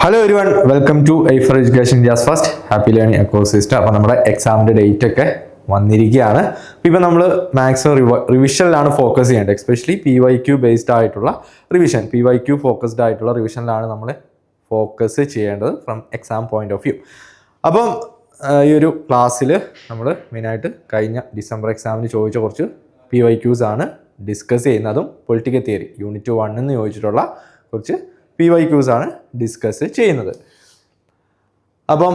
Hello everyone, welcome to Eifer education India's first happy learning ecosystem. അപ്പോൾ നമ്മുടെ എക്സാമിൻ്റെ date ഒക്കെ വന്നിരിക്കുകയാണ്. ഇപ്പോൾ നമ്മൾ മാക്സിമം റിവിഷനിലാണ് ഫോക്കസ് ചെയ്യേണ്ടത്. എസ്പെഷ്യലി PYQ ബേസ്ഡ് ആയിട്ടുള്ള റിവിഷൻ, PYQ ഫോക്കസ്ഡ് ആയിട്ടുള്ള റിവിഷനിലാണ് നമ്മൾ ഫോക്കസ് ചെയ്യേണ്ടത് from exam point of view. അപ്പം ഈ ഒരു ക്ലാസ്സിൽ നമ്മൾ മെയിനായിട്ട് കഴിഞ്ഞ ഡിസംബർ എക്സാമിന് ചോദിച്ച കുറച്ച് PYQs ആണ് ഡിസ്കസ് ചെയ്യുന്നതും പൊളിറ്റിക്കൽ തിയറി യൂണിറ്റ് 1 എന്ന് ചോദിച്ചിട്ടുള്ള കുറച്ച് PYQs ആണ് ഡിസ്കസ് ചെയ്യുന്നത്. അപ്പം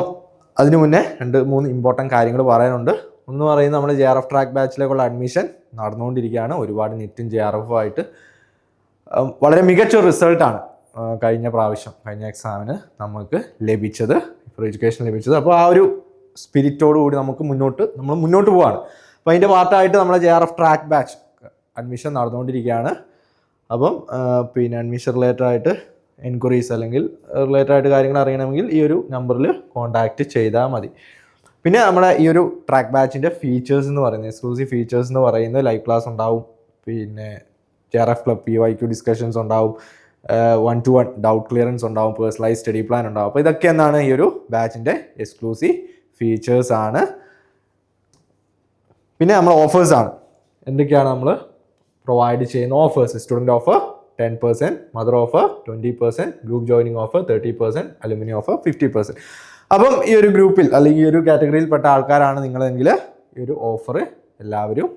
അതിനു മുന്നേ 2-3 ഇമ്പോർട്ടൻറ്റ് കാര്യങ്ങൾ പറയാനുണ്ട്. ഒന്ന് പറയുന്നത് നമ്മുടെ JRF ട്രാക്ക് ബാച്ചിലേക്കുള്ള അഡ്മിഷൻ നടന്നുകൊണ്ടിരിക്കുകയാണ്. ഒരുപാട് നെറ്റും JRF ആയിട്ട് വളരെ മികച്ച റിസൾട്ടാണ് കഴിഞ്ഞ എക്സാമിന് നമുക്ക് ലഭിച്ചത്, ഫോർ എഡ്യൂക്കേഷൻ ലഭിച്ചത്. അപ്പോൾ ആ ഒരു സ്പിരിറ്റോട് കൂടി നമ്മൾ മുന്നോട്ട് പോവാണ്. അപ്പോൾ അതിൻ്റെ പാർട്ടായിട്ട് നമ്മുടെ JRF ട്രാക്ക് ബാച്ച് അഡ്മിഷൻ നടന്നുകൊണ്ടിരിക്കുകയാണ്. അപ്പം പിന്നെ അഡ്മിഷൻ റിലേറ്റഡ് ആയിട്ട് എൻക്വയറീസ് അല്ലെങ്കിൽ റിലേറ്റഡ് ആയിട്ട് കാര്യങ്ങൾ അറിയണമെങ്കിൽ ഈ ഒരു നമ്പറിൽ കോൺടാക്റ്റ് ചെയ്താൽ മതി. പിന്നെ നമ്മുടെ ഈ ഒരു ട്രാക്ക് ബാച്ചിൻ്റെ ഫീച്ചേഴ്സ് എന്ന് പറയുന്നത്, എക്സ്ക്ലൂസീവ് ഫീച്ചേഴ്സ് എന്ന് പറയുന്നത് ലൈവ് ക്ലാസ് ഉണ്ടാവും, പിന്നെ JRF ക്ലബ് PYQ ഡിസ്കഷൻസ് ഉണ്ടാവും, 1-to-1 ഡൗട്ട് ക്ലിയറൻസ് ഉണ്ടാവും, പേഴ്സണലൈസ് സ്റ്റഡി പ്ലാൻ ഉണ്ടാവും. അപ്പോൾ ഇതൊക്കെ എന്താണ് ഈ ഒരു ബാച്ചിൻ്റെ എക്സ്ക്ലൂസീവ് ഫീച്ചേഴ്സ് ആണ്. പിന്നെ നമ്മൾ ഓഫേഴ്സാണ്. എന്തൊക്കെയാണ് നമ്മൾ പ്രൊവൈഡ് ചെയ്യുന്ന offers? Student offer 10%, mother offer 20%, group joining offer 30%, alumni offer 50%. അപ്പം ഈ ഒരു ഗ്രൂപ്പിൽ അല്ലെങ്കിൽ ഈ ഒരു കാറ്റഗറിയിൽപ്പെട്ട ആൾക്കാരാണ് നിങ്ങളെങ്കിൽ ഈ ഒരു ഓഫർ എല്ലാവരും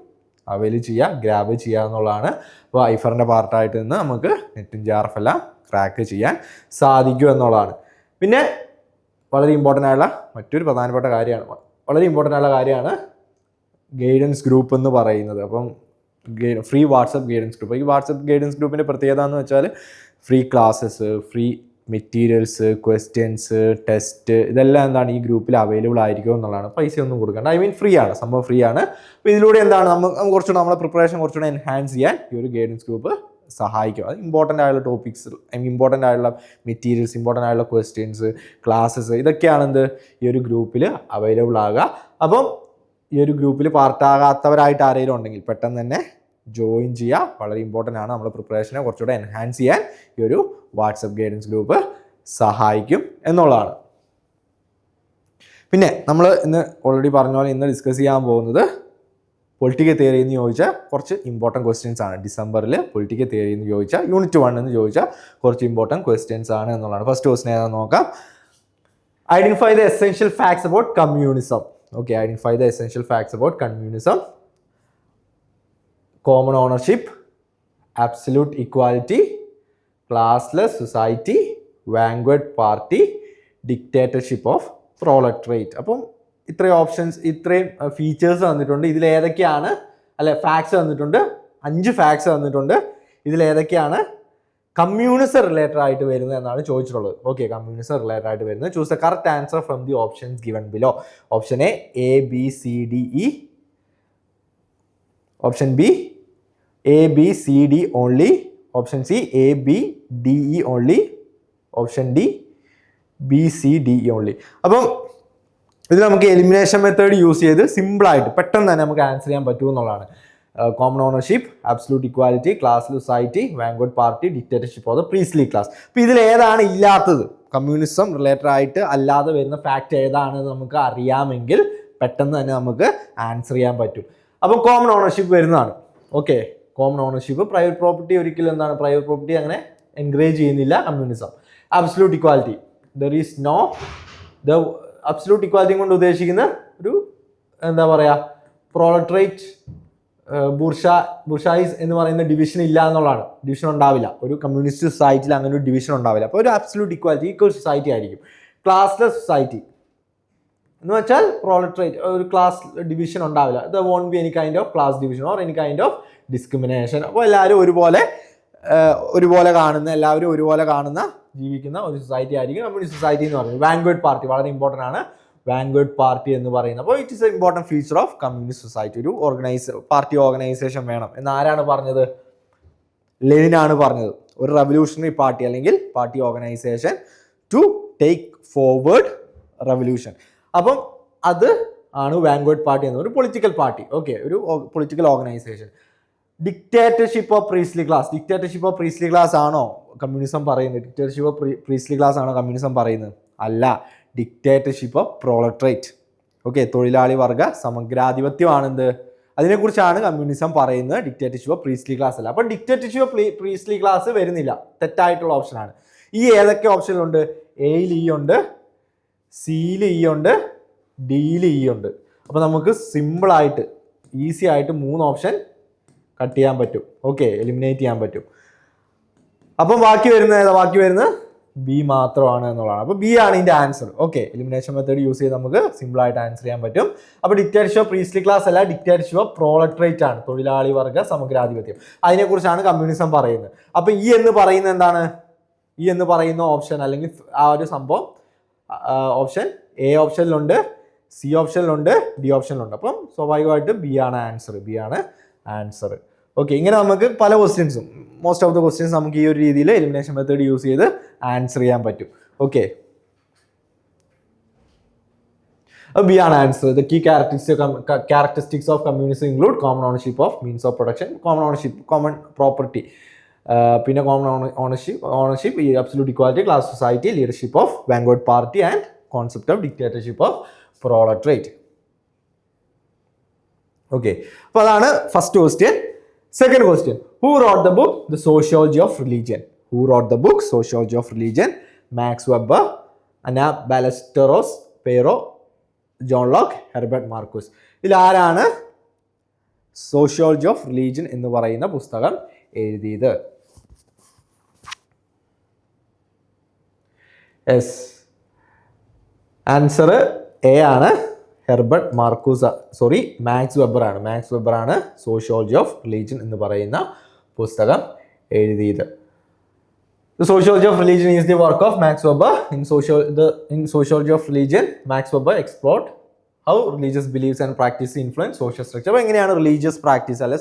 അവൈൽ ചെയ്യുക, ഗ്രാബ് ചെയ്യുക എന്നുള്ളതാണ്. അപ്പോൾ ഐഫറിൻ്റെ പാർട്ടായിട്ട് നിന്ന് നമുക്ക് നെറ്റും JRF എല്ലാം ക്രാക്ക് ചെയ്യാൻ സാധിക്കും എന്നുള്ളതാണ്. പിന്നെ വളരെ ഇമ്പോർട്ടൻ്റ് ആയുള്ള മറ്റൊരു പ്രധാനപ്പെട്ട കാര്യമാണ് ഗൈഡൻസ് ഗ്രൂപ്പ് എന്ന് പറയുന്നത്. അപ്പം ഫ്രീ വാട്സപ്പ് ഗൈഡൻസ് ഗ്രൂപ്പ്. ഈ വാട്സപ്പ് ഗൈഡൻസ് ഗ്രൂപ്പിൻ്റെ പ്രത്യേകത എന്ന് വെച്ചാൽ free classes, free materials, questions, test, ഇതെല്ലാം എന്താണ് ഈ ഗ്രൂപ്പിൽ അവൈലബിൾ ആയിരിക്കും എന്നുള്ളതാണ്. പൈസയൊന്നും കൊടുക്കേണ്ട, ഫ്രീ ആണ്, സംഭവം ഫ്രീ ആണ്. അപ്പോൾ ഇതിലൂടെ എന്താണ് കുറച്ചുകൂടെ നമ്മളെ പ്രിപ്പറേഷൻ കുറച്ചുകൂടെ എൻഹാൻസ് ചെയ്യാൻ ഈ ഒരു ഗൈഡൻസ് ഗ്രൂപ്പ് സഹായിക്കും. അത് ഇമ്പോർട്ടൻ്റ് ആയുള്ള ടോപ്പിക്സ്, ഇമ്പോർട്ടൻ്റ് ആയുള്ള മെറ്റീരിയൽസ്, ഇമ്പോർട്ടൻ്റ് ആയുള്ള ക്വസ്റ്റ്യൻസ്, ക്ലാസ്സസ്, ഇതൊക്കെയാണ് ഈ ഒരു ഗ്രൂപ്പിൽ അവൈലബിൾ ആകുക. അപ്പം ഈ ഒരു ഗ്രൂപ്പിൽ പാർട്ടാകാത്തവരായിട്ട് ആരെങ്കിലും ഉണ്ടെങ്കിൽ പെട്ടെന്ന് തന്നെ ജോയിൻ ചെയ്യുക. വളരെ ഇമ്പോർട്ടൻ്റ് ആണ്. നമ്മുടെ പ്രിപ്പറേഷനെ കുറച്ചുകൂടെ എൻഹാൻസ് ചെയ്യാൻ ഈ ഒരു വാട്സപ്പ് ഗൈഡൻസ് ഗ്രൂപ്പ് സഹായിക്കും എന്നുള്ളതാണ്. പിന്നെ നമ്മൾ ഇന്ന് ഓൾറെഡി പറഞ്ഞ പോലെ ഇന്ന് ഡിസ്കസ് ചെയ്യാൻ പോകുന്നത് പൊളിറ്റിക്കൽ തിയറി എന്ന് ചോദിച്ചാൽ കുറച്ച് ഇമ്പോർട്ടൻറ്റ് ക്വസ്റ്റ്യൻസ് ആണ്. ഡിസംബറിൽ പൊളിറ്റിക്കൽ തിയറി എന്ന് ചോദിച്ചാൽ യൂണിറ്റ് 1 എന്ന് ചോദിച്ചാൽ കുറച്ച് ഇമ്പോർട്ടൻറ്റ് ക്വസ്റ്റ്യൻസ് ആണ് എന്നുള്ളതാണ്. ഫസ്റ്റ് ക്വസ്റ്റ്യൻ ഏതാണെന്ന് നോക്കാം. Identify the essential facts about communism. Okay, identify the essential facts about communism. Common ownership, absolute equality, classless society, vanguard party, dictatorship of proletariat. അപ്പം ഇത്രയും ഓപ്ഷൻസ്, ഇത്രയും ഫീച്ചേഴ്സ് തന്നിട്ടുണ്ട്. ഇതിലേതൊക്കെയാണ് ഫാക്ട്സ് തന്നിട്ടുണ്ട്, 5 facts തന്നിട്ടുണ്ട്. ഇതിലേതൊക്കെയാണ് കമ്മ്യൂണിസം റിലേറ്റഡ് ആയിട്ട് വരുന്നത് എന്നാണ് ചോദിച്ചിട്ടുള്ളത്. ഓക്കെ, കമ്മ്യൂണിസം റിലേറ്റഡ് ആയിട്ട് വരുന്നത്. Choose the correct answer from the options given below. Option A B C D E, option B A B C D only, option C A B D E only, option D B C D E only. അപ്പം ഇത് നമുക്ക് elimination method use ചെയ്ത് സിമ്പിളായിട്ട് പെട്ടെന്ന് തന്നെ നമുക്ക് answer ചെയ്യാൻ പറ്റുമെന്നുള്ളതാണ്. Common ownership, absolute equality, classless society, vanguard party, dictatorship of the priestly class. അപ്പോൾ ഇതിൽ ഏതാണ് ഇല്ലാത്തത്, കമ്മ്യൂണിസം റിലേറ്റഡ് ആയിട്ട് അല്ലാതെ വരുന്ന ഫാക്റ്റ് ഏതാണെന്ന് നമുക്ക് അറിയാമെങ്കിൽ പെട്ടെന്ന് തന്നെ നമുക്ക് ആൻസർ ചെയ്യാൻ പറ്റും. അപ്പോൾ കോമൺ ഓണർഷിപ്പ് വരുന്നതാണ്. Okay, common ownership, private property ഒരിക്കലും എന്താണ്, പ്രൈവറ്റ് പ്രോപ്പർട്ടി അങ്ങനെ എൻകറേജ് ചെയ്യുന്നില്ല communism. Absolute equality, there is no, the absolute equality കൊണ്ട് ഉദ്ദേശിക്കുന്ന ഒരു എന്താ പറയുക, പ്രോളട്രേറ്റ് ബുർഷായിസ് എന്ന് പറയുന്ന ഡിവിഷൻ ഇല്ല എന്നുള്ളതാണ്. ഡിവിഷൻ ഉണ്ടാവില്ല ഒരു കമ്മ്യൂണിസ്റ്റ് സൊസൈറ്റിയിൽ, അങ്ങനെ ഒരു ഡിവിഷൻ ഉണ്ടാവില്ല. അപ്പോൾ ഒരു അബ്സല്യൂട്ട് ഇക്വാലിറ്റി, ഈക്വൽ സൊസൈറ്റി ആയിരിക്കും. ക്ലാസ്ലെസ് സൊസൈറ്റി എന്ന് വെച്ചാൽ പ്രോളട്രേറ്റ്, ഒരു ക്ലാസ് ഡിവിഷൻ ഉണ്ടാവില്ല. There won't be any kind of class division or any kind of discrimination. അപ്പോൾ എല്ലാവരും ഒരുപോലെ കാണുന്ന ജീവിക്കുന്ന ഒരു സൊസൈറ്റി ആയിരിക്കും കമ്മ്യൂണിസ്റ്റ് സൊസൈറ്റി എന്ന് പറയുന്നത്. വാൻഗുവേർഡ് പാർട്ടി വളരെ ഇമ്പോർട്ടൻ്റ് ആണ്. വാൻഗുവേർഡ് പാർട്ടി എന്ന് പറയുന്നത്, അപ്പോൾ it is a important feature of communist society. ഒരു പാർട്ടി ഓർഗനൈസേഷൻ വേണം എന്ന് ആരാണ് പറഞ്ഞത്? ലെനിനാണ് പറഞ്ഞത്. ഒരു റെവല്യൂഷണറി പാർട്ടി അല്ലെങ്കിൽ party organisation to take forward revolution. അപ്പം അത് ആണ് വാൻഗുവേർഡ് പാർട്ടി എന്ന ഒരു പൊളിറ്റിക്കൽ പാർട്ടി. ഓക്കെ, ഒരു political organisation. Dictatorship of priestly class ആണോ കമ്മ്യൂണിസം പറയുന്നത്? ഡിക്റ്റേറ്റർഷിപ്പ് ഓഫ് പ്രീസ്ലി ക്ലാസ് ആണോ കമ്മ്യൂണിസം പറയുന്നത്? അല്ല, ഡിക്റ്റേറ്റർഷിപ്പ് ഓഫ് പ്രോളട്രേറ്റ്. ഓക്കെ, തൊഴിലാളി വർഗ സമഗ്രാധിപത്യമാണെന്ത്? അതിനെക്കുറിച്ചാണ് കമ്മ്യൂണിസം പറയുന്നത്, ഡിക്റ്റേറ്റർഷിപ്പ് ഓഫ് പ്രീസ്ലി ക്ലാസ് അല്ല. അപ്പം ഡിക്റ്റേറ്റർഷിപ്പ് ഓഫ് പ്രീസ്ലി ക്ലാസ് വരുന്നില്ല, തെറ്റായിട്ടുള്ള ഓപ്ഷനാണ്. ഈ ഏതൊക്കെ ഓപ്ഷനിലുണ്ട്? എയിൽ ഇ ഉണ്ട്, സിയിൽ ഇ ഉണ്ട്, ഡിയിൽ ഇ ഉണ്ട്. അപ്പോൾ നമുക്ക് സിമ്പിളായിട്ട് ഈസി ആയിട്ട് 3 ഓപ്ഷൻ കട്ട് ചെയ്യാൻ പറ്റും. ഓക്കെ, എലിമിനേറ്റ് ചെയ്യാൻ പറ്റും. അപ്പം ബാക്കി വരുന്നത് ബി മാത്രമാണ് എന്നുള്ളതാണ്. അപ്പോൾ ബി ആണ് ഇതിൻ്റെ answer. Okay, elimination method use ചെയ്ത് നമുക്ക് സിമ്പിളായിട്ട് ആൻസർ ചെയ്യാൻ പറ്റും. അപ്പോൾ ഡിക്റ്റേറ്റർഷിപ്പ് ഓഫ് പ്രീസ്ലി ക്ലാസ് അല്ല, ഡിക്റ്റേറ്റർഷിപ്പ് ഓഫ് പ്രോളട്രേറ്റ് ആണ്, തൊഴിലാളി വർഗ സമഗ്രാധിപത്യം. അതിനെക്കുറിച്ചാണ് കമ്മ്യൂണിസം പറയുന്നത്. അപ്പോൾ ഈ എന്ന് പറയുന്നത് എന്താണ്? ഈ എന്ന് പറയുന്ന ഓപ്ഷൻ അല്ലെങ്കിൽ ആ ഒരു സംഭവം ഓപ്ഷൻ എ ഓപ്ഷനിലുണ്ട്, സി ഓപ്ഷനിലുണ്ട്, ഡി ഓപ്ഷനിലുണ്ട്. അപ്പം സ്വാഭാവികമായിട്ടും ബി ആണ് ആൻസർ. ഓക്കെ, ഇങ്ങനെ നമുക്ക് പല ക്വസ്റ്റ്യൻസും മോസ്റ്റ് ഓഫ് ദ ക്വസ്റ്റ്യൻസ് നമുക്ക് ഈ ഒരു രീതിയിൽ എലിമിനേഷൻ മെത്തേഡ് യൂസ് ചെയ്ത് ആൻസർ ചെയ്യാൻ പറ്റും. ഓക്കെ, ബി ആണ് answer. The key characteristics of communism include common ownership of means of production, common property, പിന്നെ common ownership, absolute equality, class society, leadership of vanguard party and concept of dictatorship of proletariat. Okay, അപ്പോൾ അതാണ് first question. Second question, who wrote the book the sociology of religion? Who wrote the book sociology of religion? Max weber, അനാ ബാലസ്റ്ററോസ്, പേരോ, John Locke, Herbert Marcuse. ഇതിൽ ആരാണ് sociology of religion എന്ന് പറയുന്ന പുസ്തകം എഴുതിയത്? Yes, answer A ആണ്, Herbert Marcuse. Max weber ആണ് sociology of religion എന്ന് പറയുന്ന പുസ്തകം എഴുതിയത്. The sociology of religion is the work of Max Weber. In sociology of religion, Max Weber explored how religious beliefs and practices influence social structure. അപ്പോൾ എങ്ങനെയാണ് religious practice അല്ലെ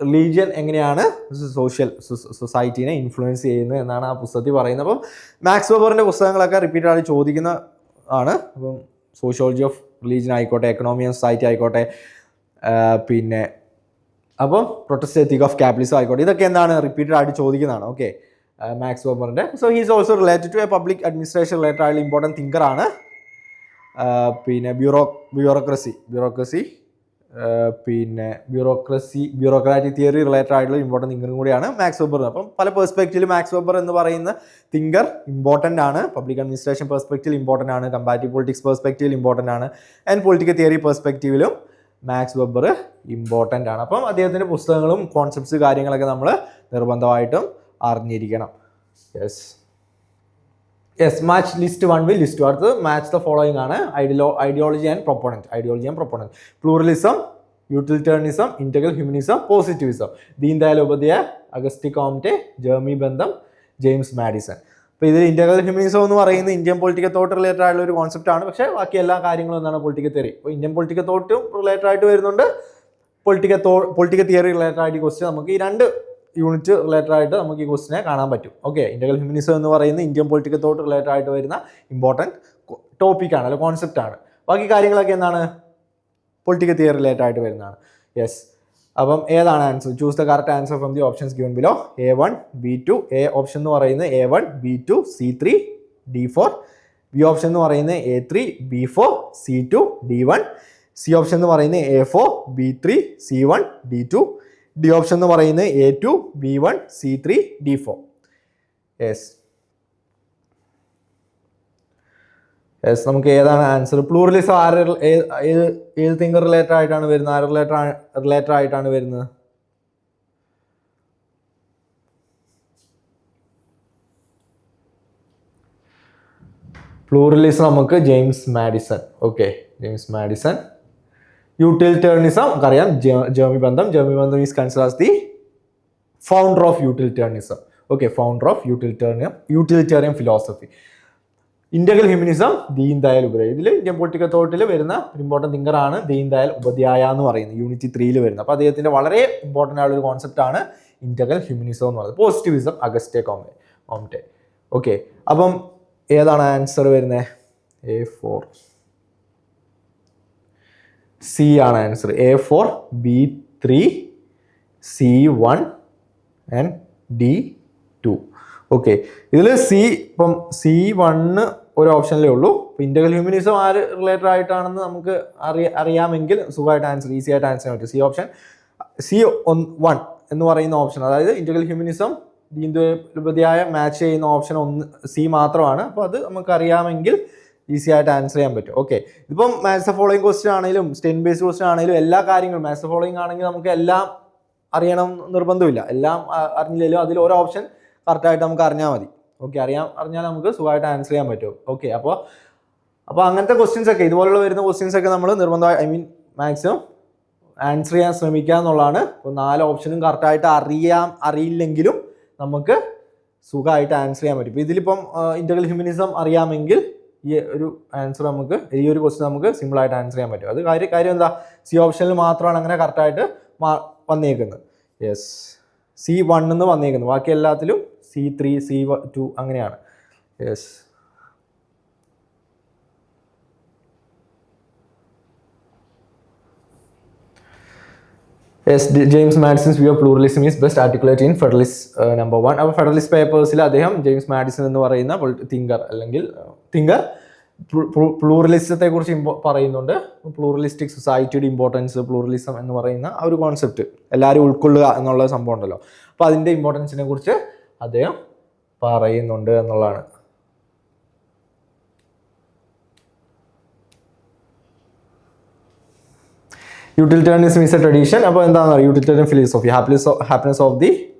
religion എങ്ങനെയാണ് സൊസൈറ്റീനെ influence ചെയ്യുന്നത് എന്നാണ് ആ പുസ്തകത്തിൽ പറയുന്നത്. അപ്പം മാക്സ് വെബറിൻ്റെ പുസ്തകങ്ങളൊക്കെ റിപ്പീറ്റഡായി ചോദിക്കുന്ന ആണ്. അപ്പം സോഷ്യോളജി ഓഫ് റിലീജിയൻ ആയിക്കോട്ടെ, എക്കണോമി ആൻഡ് സൊസൈറ്റി ആയിക്കോട്ടെ, പിന്നെ അപ്പം പ്രൊട്ടസ്റ്റ് എത്തിക് ഓഫ് ക്യാപിറ്റലിസം ആയിക്കോട്ടെ, ഇതൊക്കെ എന്താണ് റിപ്പീറ്റഡ് ആയിട്ട് ചോദിക്കുന്നതാണ്. ഓക്കെ, മാക്സ് വെബറിൻ്റെ. So he's also related to a public administration related ആയിട്ടുള്ള ഇമ്പോർട്ടൻറ്റ് തിങ്കറാണ്. പിന്നെ ബ്യൂറോക്രസി പിന്നെ ബ്യൂറോക്രാറ്റിക് തിയറി റിലേറ്റഡ് ആയിട്ടുള്ള ഇമ്പോർട്ടൻറ്റ് തിങ്കറും കൂടിയാണ് മാക്സ് വെബർ. അപ്പം പല പെർസ്പെക്റ്റീവിൽ മാക്സ് വെബർ എന്ന് പറയുന്ന തിങ്കർ ഇമ്പോർട്ടൻ്റ് ആണ്. പബ്ലിക് അഡ്മിനിസ്ട്രേഷൻ പെർസ്പെക്റ്റീവിൽ ഇമ്പോർട്ടൻ്റ് ആണ്, കമ്പാരിറ്റീവ് പൊളിറ്റിക്സ് പെർസ്പെക്റ്റീവിൽ ഇമ്പോർട്ടൻ്റ് ആണ്, ആൻഡ് പൊളിറ്റിക്കൽ തിയറി പെർസ്പെക്റ്റീവിലും മാക്സ് വെബർ ഇമ്പോർട്ടൻ്റ് ആണ്. അപ്പം അദ്ദേഹത്തിൻ്റെ പുസ്തകങ്ങളും കോൺസെപ്റ്റ്സ് കാര്യങ്ങളൊക്കെ നമ്മൾ നിർബന്ധമായിട്ടും അറിഞ്ഞിരിക്കണം. Yes, match list 1 will list 2. അടുത്തത് മാച്ച് ദ ഫോളോയിങ് ആണ്. Ideology and proponent, pluralism, utilitarianism, integral humanism, positivism. Deen Dayal Upadhyaya, Auguste Comte, Jeremy Bentham, James Madison. അപ്പോൾ ഇതിൽ ഇന്റഗ്രൽ ഹ്യൂമനിസം എന്ന് പറയുന്നത് ഇന്ത്യൻ പൊളിറ്റിക്കൽ തോട്ട് റിലേറ്റഡ് ആയിട്ടുള്ള ഒരു കോൺസെപ്റ്റ് ആണ്. പക്ഷേ ബാക്കി എല്ലാ കാര്യങ്ങളും എന്താണ് പൊളിറ്റിക്കൽ തിയറി. അപ്പോൾ ഇന്ത്യൻ പൊളിറ്റിക്കൽ തോട്ടും റിലേറ്റഡ് ആയിട്ട് വരുന്നുണ്ട്, പൊളിറ്റിക്കൽ തിയറി റിലേറ്റഡ് ആയിട്ട് ക്വസ്റ്റ്യൻ നമുക്ക് ഈ 2 യൂണിറ്റ് റിലേറ്റഡ് ആയിട്ട് നമുക്ക് ഈ ക്വസ്റ്റിനെ കാണാൻ പറ്റും. ഓക്കെ, ഇന്റഗ്രൽ ഹ്യൂമനിസം എന്ന് പറയുന്നത് ഇന്ത്യൻ പൊളിറ്റിക്കൽ തോട്ട് റിലേറ്റഡ് ആയിട്ട് വരുന്ന ഇമ്പോർട്ടൻറ്റ് ടോപ്പിക്കാണ്, അല്ലെങ്കിൽ കോൺസെപ്റ്റ് ആണ്. ബാക്കി കാര്യങ്ങളൊക്കെ എന്താണ് പൊളിറ്റിക്കൽ തിയറി റിലേറ്റഡ് ആയിട്ട് വരുന്നതാണ്. യെസ്, അപ്പം ഏതാണ് answer? Choose the correct answer from the options given below. A1, B2. A option എന്ന് പറയുന്നത് A1, B2, C3, D4. B option എന്ന് പറയുന്നത് A3, B4, C2, D1. C option എന്ന് പറയുന്നത് A4, B3, C1, D2. D option എന്ന് പറയുന്നത് A2, B1, C3, D4. Yes, നമുക്ക് ഏതാണ് ആൻസർ? പ്ലൂറലിസം ഏത് തിങ്കർ റിലേറ്റഡ് ആയിട്ടാണ് വരുന്നത്? ആര് റിലേറ്റഡ് ആയിട്ടാണ് വരുന്നത്? പ്ലൂറലിസം നമുക്ക് James Madison. Okay, James Madison. Utilitarianism നമുക്കറിയാം, Jeremy Bentham is considered as the founder of utilitarianism. Okay, founder of utilitarian philosophy. Integral humanism Deen Dayal Upadhyaya. ഇതിൽ ഇന്ത്യൻ പൊളിറ്റിക്കൽ തോട്ടിൽ വരുന്ന ഒരു ഇമ്പോർട്ടൻറ്റ് തിങ്കറാണ് ദീൻ ദയാൽ ഉപാധ്യായ എന്ന് പറയുന്നത്, യൂണിറ്റ് 3 വരുന്നത്. അപ്പോൾ അദ്ദേഹത്തിൻ്റെ വളരെ ഇമ്പോർട്ടൻ്റ് ആയുള്ള ഒരു കോൺസെപ്റ്റ് ആണ് ഇന്റഗ്രൽ ഹ്യൂമനിസം എന്ന് പറയുന്നത്. Positivism August Comte. ഓക്കെ, അപ്പം ഏതാണ് ആൻസർ വരുന്നത്? A4, സി ആണ് answer. A4, B3, C1 and D2. Okay, ഇതിൽ ഇപ്പം C1 ഒരു ഓപ്ഷനിലേ ഉള്ളൂ. ഇപ്പോൾ ഇന്റഗ്രൽ ഹ്യൂമനിസം ആര് റിലേറ്റഡ് ആയിട്ടാണെന്ന് നമുക്ക് അറിയാമെങ്കിൽ സുഖമായിട്ട് ഈസി ആയിട്ട് ആൻസർ ചെയ്യാൻ പറ്റും. C1 എന്ന് പറയുന്ന ഓപ്ഷൻ, അതായത് ഇന്റഗ്രൽ ഹ്യൂമനിസം ദീനദയാലുപതിയായ മാച്ച് ചെയ്യുന്ന ഓപ്ഷൻ C മാത്രമാണ്. അപ്പോൾ അത് നമുക്ക് അറിയാമെങ്കിൽ ഈസി ആയിട്ട് ആൻസർ ചെയ്യാൻ പറ്റും. ഓക്കെ, ഇപ്പം മാത്സ് ദ ഫോളോയിങ് ക്വസ്റ്റ്യൻ ആണെങ്കിലും സ്റ്റെയിൻ ബേസ്ഡ് ക്വസ്റ്റ്യൻ ആണെങ്കിലും എല്ലാ കാര്യങ്ങളും മാത്സ് ദ ഫോളോയിങ് ആണെങ്കിൽ നമുക്ക് എല്ലാം അറിയണം നിർബന്ധമില്ല. എല്ലാം അറിഞ്ഞില്ലെങ്കിലും അതിൽ ഓരോ ഓപ്ഷൻ കറക്റ്റായിട്ട് നമുക്ക് അറിഞ്ഞാൽ മതി. ഓക്കെ, അറിഞ്ഞാൽ നമുക്ക് സുഖമായിട്ട് ആൻസർ ചെയ്യാൻ പറ്റും. ഓക്കെ, അപ്പോൾ അങ്ങനത്തെ ക്വസ്റ്റ്യൻസ് ഒക്കെ, ഇതുപോലുള്ള വരുന്ന ക്വസ്റ്റ്യൻസ് ഒക്കെ നമ്മൾ നിർബന്ധമായി മാക്സിമം ആൻസർ ചെയ്യാൻ ശ്രമിക്കുക എന്നുള്ളതാണ്. ഇപ്പോൾ 4 ഓപ്ഷനും കറക്റ്റായിട്ട് അറിയില്ലെങ്കിലും നമുക്ക് സുഖമായിട്ട് ആൻസർ ചെയ്യാൻ പറ്റും. ഇപ്പോൾ ഇതിലിപ്പം ഇന്റഗ്രൽ ഹ്യൂമനിസം അറിയാമെങ്കിൽ ഈ ഒരു ആൻസർ നമുക്ക്, ഈ ഒരു ക്വസ്റ്റ്യൻ നമുക്ക് സിമ്പിളായിട്ട് ആൻസർ ചെയ്യാൻ പറ്റും. അത് കാര്യം എന്താ, C ഓപ്ഷനിൽ മാത്രമാണ് അങ്ങനെ കറക്റ്റായിട്ട് വന്നേക്കുന്നത്. യെസ്, C1 എന്ന് വന്നേക്കുന്നത്, ബാക്കി എല്ലാത്തിലും C3 C2 അങ്ങനെയാണ്. Yes, James Madison's view of pluralism is best articulate in federalist number 1. അപ്പോൾ ഫെഡറലിസ്റ്റ് പേപ്പേഴ്സിൽ അദ്ദേഹം ജെയിംസ് മാഡിസൺ എന്ന് പറയുന്ന തിങ്കർ പ്ലൂറലിസത്തെ കുറിച്ച് പറയുന്നുണ്ട്. പ്ലൂറലിസ്റ്റിക് സൊസൈറ്റിയുടെ ഇമ്പോർട്ടൻസ്, പ്ലൂറലിസം എന്ന് പറയുന്ന ആ ഒരു കോൺസെപ്റ്റ് എല്ലാവരും ഉൾക്കൊള്ളുക എന്നുള്ള സംഭവം ഉണ്ടല്ലോ, അപ്പോൾ അതിൻ്റെ ഇമ്പോർട്ടൻസിനെ കുറിച്ച് അദ്ദേഹം പറയുന്നുണ്ട് എന്നുള്ളതാണ്. Utilitarianism is A tradition. അപ്പോൾ എന്താണെന്ന് പറയുക, utilitarian philosophy, happiness of the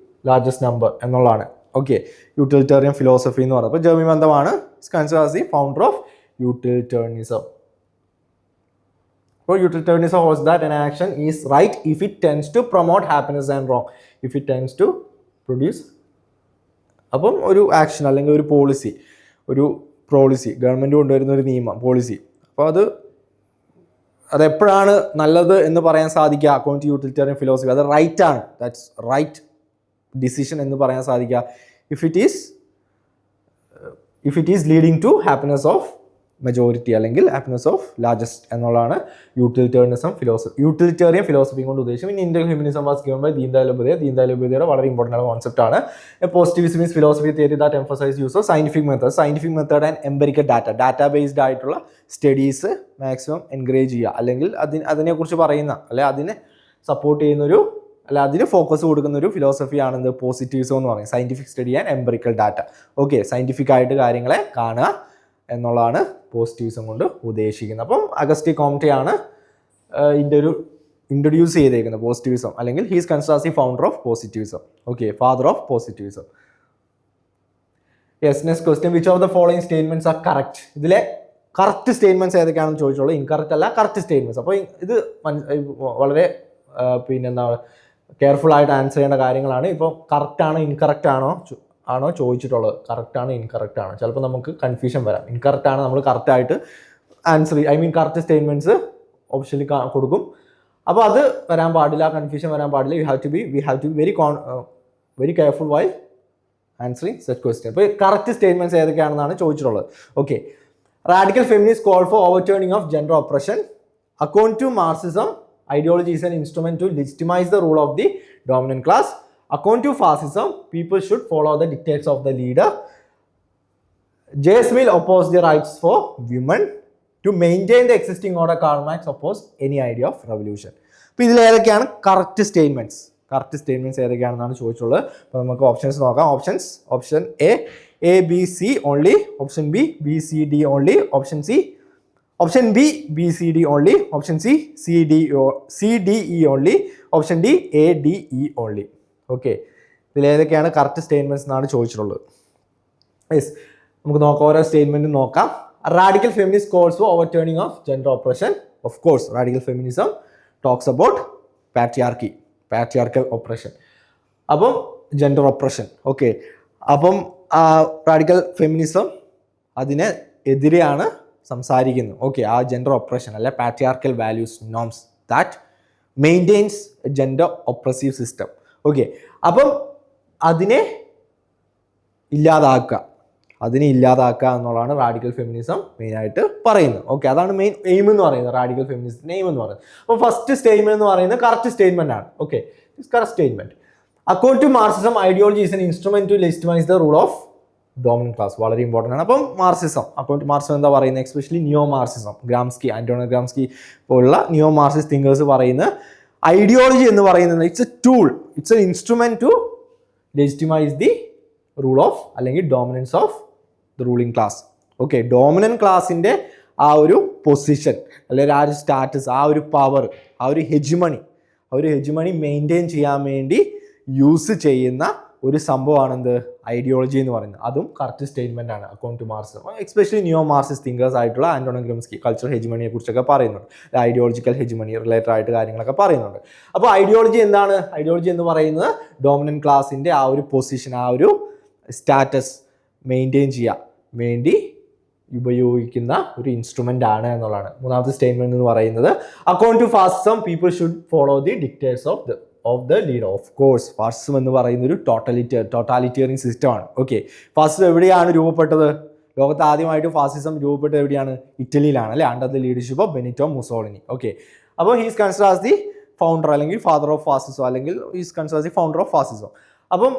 largest number എന്നുള്ളതാണ്. ഓക്കെ, യൂട്ടിലിറ്റേറിയൻ ഫിലോസഫി എന്ന് പറയുന്നത് ഇപ്പോൾ ജെർമി ബന്ധമാണ് considered as the founder of utilitarianism. So utilitarianism holds that an action is right if it tends to promote happiness and wrong if it tends to produce. അപ്പം ഒരു action അല്ലെങ്കിൽ ഒരു policy government കൊണ്ടുവരുന്ന ഒരു നിയമം, policy, അപ്പോൾ അതെപ്പോഴാണ് നല്ലത് എന്ന് പറയാൻ സാധിക്കുക അക്കോർഡിംഗ് ടു യൂട്ടിലിറ്റേറിയൻ ഫിലോസഫി, അത് റൈറ്റ് ആണ്, ദാറ്റ്സ് റൈറ്റ് ഡിസിഷൻ എന്ന് പറയാൻ സാധിക്കുക if it is leading to happiness of majority അല്ലെങ്കിൽ ഹാപ്പിനെസ് ഓഫ് ലാർജസ്റ്റ് എന്നുള്ളതാണ് യൂട്ടിലിറ്റേറിയൻ ഫിലോസഫി കൊണ്ട് ഉദ്ദേശം. ഇനി Indian humanism was given by ദീൻദയാലുപതിയുടെ വളരെ ഇമ്പോർട്ടൻ്റ് ആയ കോൺസെപ്റ്റ് ആണ്. Positivism means philosophy theory that emphasise use of scientific method and empirical data based ആയിട്ടുള്ള സ്റ്റഡീസ് മാക്സിമം എൻകറേജ് ചെയ്യുക, അല്ലെങ്കിൽ അതിനെക്കുറിച്ച് പറയുന്ന അതിനെ സപ്പോർട്ട് ചെയ്യുന്നൊരു അതിന് ഫോക്കസ് കൊടുക്കുന്ന ഒരു ഫിലോസഫിയാണ് എന്ത്, പോസിറ്റിവിസം എന്ന് പറയുന്നത്. Scientific study and empirical data. Okay, scientific ആയിട്ട് കാര്യങ്ങളെ കാണുക എന്നുള്ളതാണ് പോസിറ്റിവിസം കൊണ്ട് ഉദ്ദേശിക്കുന്നത്. അപ്പം അഗസ്റ്റി കോംറ്റെ ഇതിൻ്റെ ഒരു ഇൻട്രൊഡ്യൂസ് ചെയ്തേക്കുന്നത് പോസിറ്റിവിസം, അല്ലെങ്കിൽ he's considered as the founder of positivism. Okay, father of positivism. Yes, next question, which of the following statements are correct? ഇതിലെ കറക്റ്റ് സ്റ്റേറ്റ്മെന്റ്സ് ഏതൊക്കെയാണെന്ന് ചോദിച്ചോളൂ. ഇൻകറക്റ്റ് അല്ല, കറക്റ്റ് സ്റ്റേറ്റ്മെന്റ്സ്. അപ്പോൾ ഇത് വളരെ കെയർഫുൾ ആയിട്ട് ആൻസർ ചെയ്യേണ്ട കാര്യങ്ങളാണ്. ഇപ്പോൾ കറക്റ്റ് ആണോ ഇൻകറക്റ്റ് ആണോ ചോദിച്ചിട്ടുള്ളത്, കറക്റ്റ് ആണ് ഇൻകറക്റ്റ് ആണ്, ചിലപ്പോൾ നമുക്ക് കൺഫ്യൂഷൻ വരാം. ഇൻകറക്റ്റ് ആണ് നമ്മൾ കറക്റ്റായിട്ട് ആൻസർ കറക്റ്റ് സ്റ്റേറ്റ്മെന്റ്സ് ഓപ്ഷനിൽ കൊടുക്കും. അപ്പോൾ അത് വരാൻ പാടില്ല, കൺഫ്യൂഷൻ വരാൻ പാടില്ല. We have to be very careful while answering such question. അപ്പോൾ കറക്റ്റ് സ്റ്റേറ്റ്മെന്റ്സ് ഏതൊക്കെയാണെന്നാണ് ചോദിച്ചിട്ടുള്ളത്. Okay, radical feminist call for overturning of gender oppression. According to Marxism, ideology is an instrument to legitimize the rule of the dominant class. According to fascism, people should follow the dictates of the leader. J.S. Mill opposed the rights for women. To maintain the existing order, Karl Marx opposed any idea of revolution. അപ്പോൾ ഇതിൽ ഏതൊക്കെയാണ് correct statements ഏതൊക്കെയാണെന്നാണ് ചോദിച്ചുള്ളത്. അപ്പോൾ നമുക്ക് options നോക്കാം. Option A B C only, option B C D only, option B C D only, option C D E only, option D A D E only. Okay, ഇതിലേതൊക്കെയാണ് correct statements എന്നാണ് ചോദിച്ചിട്ടുള്ളത്. Yes, നമുക്ക് നോക്കാം, ഓരോ സ്റ്റേറ്റ്മെന്റും നോക്കാം. Radical feminist calls for overturning of gender oppression. Of course radical feminism talks about patriarchal oppression. അപ്പം gender oppression. Okay, അപ്പം റാഡിക്കൽ ഫെമിനിസം അതിന് എതിരെയാണ് സംസാരിക്കുന്നു. ഓക്കെ, ആ ജെൻഡർ ഓപ്പറേഷൻ അല്ലെ patriarchal values norms that maintains gender oppressive system. Okay, അപ്പം അതിനെ ഇല്ലാതാക്കുക എന്നുള്ളതാണ് റാഡിക്കൽ ഫെമിനിസം മെയിനായിട്ട് പറയുന്നത്. ഓക്കെ, അതാണ് മെയിൻ എയിം എന്ന് പറയുന്നത്, റാഡിക്കൽ ഫെമിനിസത്തിന്റെ എയിം എന്ന് പറയുന്നത്. അപ്പോൾ ഫസ്റ്റ് സ്റ്റേറ്റ്മെന്റ് എന്ന് പറയുന്നത് കറക്റ്റ് സ്റ്റേറ്റ്മെന്റ് ആണ്. Okay, correct statement. According to Marxism ideology is an instrument to legitimise the rule of dominant class. വളരെ ഇമ്പോർട്ടൻ്റ് ആണ്. അപ്പം മാർക്സിസം, അക്കോർഡിംഗ് ടു മാർക്സിസം എന്താ പറയുന്നത്, especially neo Marxism, Gramsci, Antonio Gramsci പോലുള്ള neo Marxist thinkers പറയുന്ന ideology എന്ന് പറയുന്നത് it's a tool, it's a instrument to legitimise the rule of അല്ലെങ്കിൽ dominance of the ruling class. Okay, dominant ക്ലാസിൻ്റെ ആ ഒരു പൊസിഷൻ അല്ലെങ്കിൽ ആ ഒരു സ്റ്റാറ്റസ്, ആ ഒരു പവർ, ആ ഒരു ഹെജിമണി മെയിൻറ്റെയിൻ ചെയ്യാൻ വേണ്ടി യൂസ് ചെയ്യുന്ന ഒരു സംഭവമാണ് എന്ത്, ഐഡിയോളജി എന്ന് പറയുന്നത്. അതും കറക്റ്റ് സ്റ്റേറ്റ്മെന്റ് ആണ് according to Marxism. Especially neo Marxist thinkers ആയിട്ടുള്ള ആന്റോണിയോ ഗ്രാംസ്കി കൾച്ചറൽ ഹെജിമണിയെ കുറിച്ചൊക്കെ പറയുന്നുണ്ട്, ഐഡിയോളജിക്കൽ ഹെജിമണി റിലേറ്റഡ് ആയിട്ട് കാര്യങ്ങളൊക്കെ പറയുന്നുണ്ട്. അപ്പോൾ ഐഡിയോളജി എന്താണ്, ഐഡിയോളജി എന്ന് പറയുന്നത് ഡോമിനന്റ് ക്ലാസിന്റെ ആ ഒരു പൊസിഷൻ, ആ ഒരു സ്റ്റാറ്റസ് മെയിൻറ്റെയിൻ ചെയ്യാൻ വേണ്ടി ഉപയോഗിക്കുന്ന ഒരു ഇൻസ്ട്രുമെന്റ് ആണ് എന്നുള്ളതാണ്. മൂന്നാമത്തെ സ്റ്റേറ്റ്മെന്റ് എന്ന് പറയുന്നത് according to fascism people should follow the dictates of the leader. Of course fascism എന്ന് പറയുന്ന ഒരു ടോട്ടാലിറ്റേറിയൻ സിസ്റ്റമാണ്. ഓക്കെ, ഫാസിസം എവിടെയാണ് രൂപപ്പെട്ടത്? ലോകത്ത് ആദ്യമായിട്ട് ഫാസിസം രൂപപ്പെട്ടത് എവിടെയാണ്? ഇറ്റലിയിലാണ് അല്ലെ, under the leadership of Benito Mussolini. Okay, അപ്പോൾ he's considered as the founder അല്ലെങ്കിൽ ഫാദർ ഓഫ് ഫാസിസം, അല്ലെങ്കിൽ he's considered as the founder of fascism. അപ്പം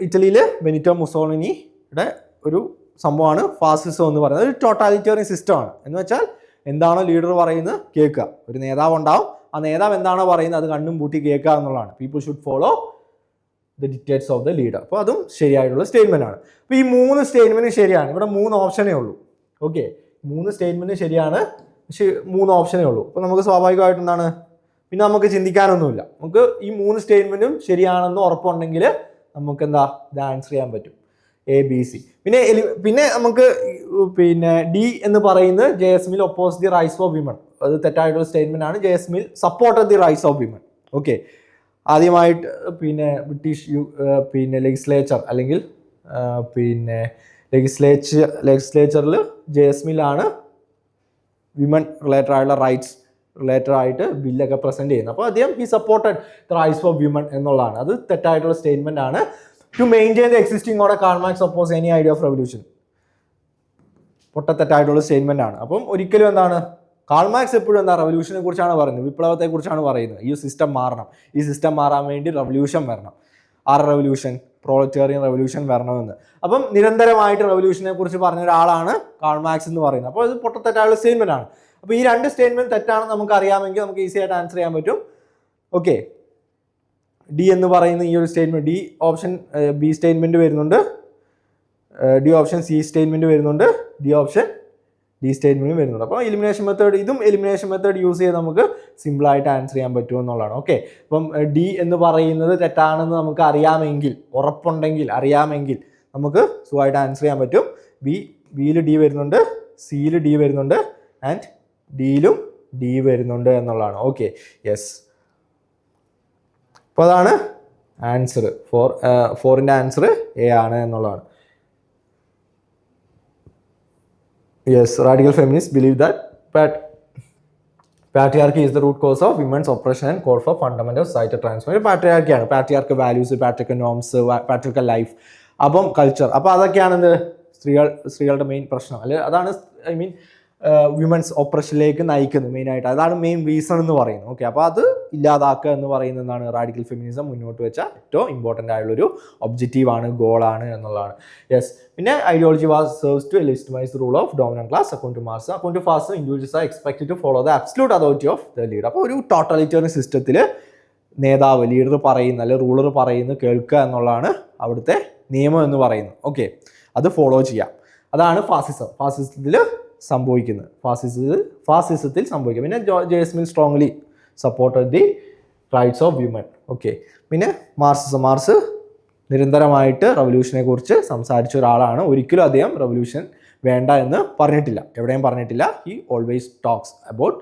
ഇറ്റലിയിൽ ബെനിറ്റോ മുസോളിനിയുടെ ഒരു സംഭവമാണ് ഫാസിസം എന്ന് പറയുന്നത്. ഒരു ടോട്ടാലിറ്റേറിയൻ സിസ്റ്റമാണ്. എന്ന് വെച്ചാൽ എന്താണോ ലീഡർ പറയുന്നത് കേൾക്കുക, ഒരു നേതാവ് ഉണ്ടാവും, ആ നേതാവ് എന്താണോ പറയുന്നത് അത് കണ്ണും പൂട്ടി കേൾക്കുക എന്നുള്ളതാണ്. People should follow the dictates of the leader. അപ്പോൾ അതും ശരിയായിട്ടുള്ള സ്റ്റേറ്റ്മെന്റ് ആണ്. അപ്പോൾ ഈ 3 സ്റ്റേറ്റ്മെന്റ് ശരിയാണ്. ഇവിടെ 3 ഓപ്ഷനേ ഉള്ളൂ. ഓക്കെ, 3 സ്റ്റേറ്റ്മെന്റ് ശരിയാണ്, പക്ഷേ 3 ഓപ്ഷനേ ഉള്ളൂ. അപ്പോൾ നമുക്ക് സ്വാഭാവികമായിട്ട് എന്താണ്, പിന്നെ നമുക്ക് ചിന്തിക്കാനൊന്നുമില്ല. നമുക്ക് ഈ 3 സ്റ്റേറ്റ്മെന്റും ശരിയാണെന്ന് ഉറപ്പുണ്ടെങ്കിൽ നമുക്ക് എന്താ ഇത് ആൻസർ ചെയ്യാൻ പറ്റും, ABC. പിന്നെ നമുക്ക് ഡി എന്ന് പറയുന്നത് JS Mill oppose the rights of women, അത് തെറ്റായിട്ടുള്ള സ്റ്റേറ്റ്മെന്റ് ആണ്. JS Mill supported the rights of women. Okay, ആദ്യമായിട്ട് ബ്രിട്ടീഷ് ലെജിസ്ലേച്ചർ അല്ലെങ്കിൽ ലെജിസ്ലേച്ചറിൽ JS Mill ആണ് വിമൺ റിലേറ്റഡ് ആയിട്ടുള്ള റൈറ്റ്സ് റിലേറ്റഡ് ആയിട്ട് ബില്ലൊക്കെ പ്രസന്റ് ചെയ്യുന്നത്. അപ്പോൾ അദ്ദേഹം he supported the rights of women എന്നുള്ളതാണ്. അത് തെറ്റായിട്ടുള്ള സ്റ്റേറ്റ്മെന്റ് ആണ്. To maintain the existing order Karl Marx oppose any idea of revolution, പൊട്ടത്തെറ്റായിട്ടുള്ള സ്റ്റേറ്റ്മെന്റ് ആണ്. അപ്പം ഒരിക്കലും എന്താണ്, കാൾ മാർക്സ് എപ്പോഴും എന്താ റെവല്യൂഷനെ കുറിച്ചാണ് പറയുന്നത്, വിപ്ലവത്തെ കുറിച്ചാണ് പറയുന്നത്. ഈ സിസ്റ്റം മാറണം, ഈ സിസ്റ്റം മാറാൻ വേണ്ടി റെവല്യൂഷൻ വരണം. റെവല്യൂഷൻ, പ്രോലറ്റേറിയൻ റെവല്യൂഷൻ വരണമെന്ന്. അപ്പം നിരന്തരമായിട്ട് റെവല്യൂഷനെ കുറിച്ച് പറഞ്ഞ ഒരാളാണ് കാൾ മാർക്സ് എന്ന് പറയുന്നത്. അപ്പോൾ ഇത് പൊട്ടത്തെറ്റായുള്ള സ്റ്റേറ്റ്മെന്റ് ആണ്. അപ്പോൾ ഈ 2 സ്റ്റേറ്റ്മെന്റ് തെറ്റാണെന്ന് നമുക്ക് അറിയാമെങ്കിൽ നമുക്ക് ഈസി ആയിട്ട് ആൻസർ ചെയ്യാൻ പറ്റും. ഓക്കെ, ഡി എന്ന് പറയുന്ന ഈ ഒരു statement, D option B statement വരുന്നുണ്ട്, ഡി ഓപ്ഷൻ സി സ്റ്റേറ്റ്മെന്റ് വരുന്നുണ്ട്, ഡി ഓപ്ഷൻ ഡി സ്റ്റേറ്റ്മെന്റ് വരുന്നുണ്ട്. അപ്പോൾ എലിമിനേഷൻ മെത്തേഡ്, ഇതും എലിമിനേഷൻ മെത്തേഡ് യൂസ് ചെയ്ത് നമുക്ക് സിമ്പിളായിട്ട് ആൻസർ ചെയ്യാൻ പറ്റുമെന്നുള്ളതാണ്. ഓക്കെ, അപ്പം ഡി എന്ന് പറയുന്നത് തെറ്റാണെന്ന് നമുക്ക് അറിയാമെങ്കിൽ, ഉറപ്പുണ്ടെങ്കിൽ, അറിയാമെങ്കിൽ നമുക്ക് സുഖമായിട്ട് ആൻസർ ചെയ്യാൻ പറ്റും. ബിയിൽ ഡി വരുന്നുണ്ട്, സിയിൽ ഡി വരുന്നുണ്ട്, ആൻഡ് ഡിയിലും ഡി വരുന്നുണ്ട് എന്നുള്ളതാണ്. Okay, yes. അപ്പോൾ അതാണ് ആൻസർ. 4ന്റെ ആൻസർ എ ആണ് എന്നുള്ളതാണ്. Yes, radical feminist believe that patriarchy is the root cause of women's oppression and call for fundamental societal transformation. പാട്രിയാർക്കിയാണ്, patriarchal values, patriarchal norms, patriarchal life, അപ്പം culture. അപ്പോൾ അതൊക്കെയാണ് എന്ത്, സ്ത്രീകളുടെ മെയിൻ പ്രശ്നം, അല്ലെ അതാണ് വിമൻസ് ഓപ്പറേഷനിലേക്ക് നയിക്കുന്നത് മെയിനായിട്ട്. അതാണ് മെയിൻ റീസൺ എന്ന് പറയുന്നത്. ഓക്കെ, അപ്പോൾ അത് ഇല്ലാതാക്കുക എന്ന് പറയുന്നതാണ് റാഡിക്കൽ ഫെമിനിസം മുന്നോട്ട് വെച്ച ഏറ്റവും ഇമ്പോർട്ടൻ്റ് ആയുള്ളൊരു ഒബ്ജക്റ്റീവാണ്, ഗോളാണ് എന്നുള്ളതാണ്. യെസ്, പിന്നെ ideology serves to legitimise the rule of dominant class. According to Marx, according to fascism individuals are expected to follow the absolute authority of the leader. അപ്പോൾ ഒരു ടോട്ടലിറ്റേറിയൻ സിസ്റ്റത്തിൽ നേതാവ്, ലീഡർ പറയുന്ന അല്ലെങ്കിൽ റൂളർ പറയുന്നത് കേൾക്കുക എന്നുള്ളതാണ് അവിടുത്തെ നിയമം എന്ന് പറയുന്നത്. ഓക്കെ, അത് ഫോളോ ചെയ്യാം. അതാണ് ഫാസിസത്തിൽ സംഭവിക്കുന്നത്, ഫാസിസത്തിൽ സംഭവിക്കുക. പിന്നെ JS Mill strongly supported the rights of women. Okay, പിന്നെ മാർക്സ് നിരന്തരമായിട്ട് റവല്യൂഷനെ കുറിച്ച് സംസാരിച്ച ഒരാളാണ്. ഒരിക്കലും അദ്ദേഹം റവല്യൂഷൻ വേണ്ട എന്ന് പറഞ്ഞിട്ടില്ല, എവിടെയും പറഞ്ഞിട്ടില്ല. He always talks about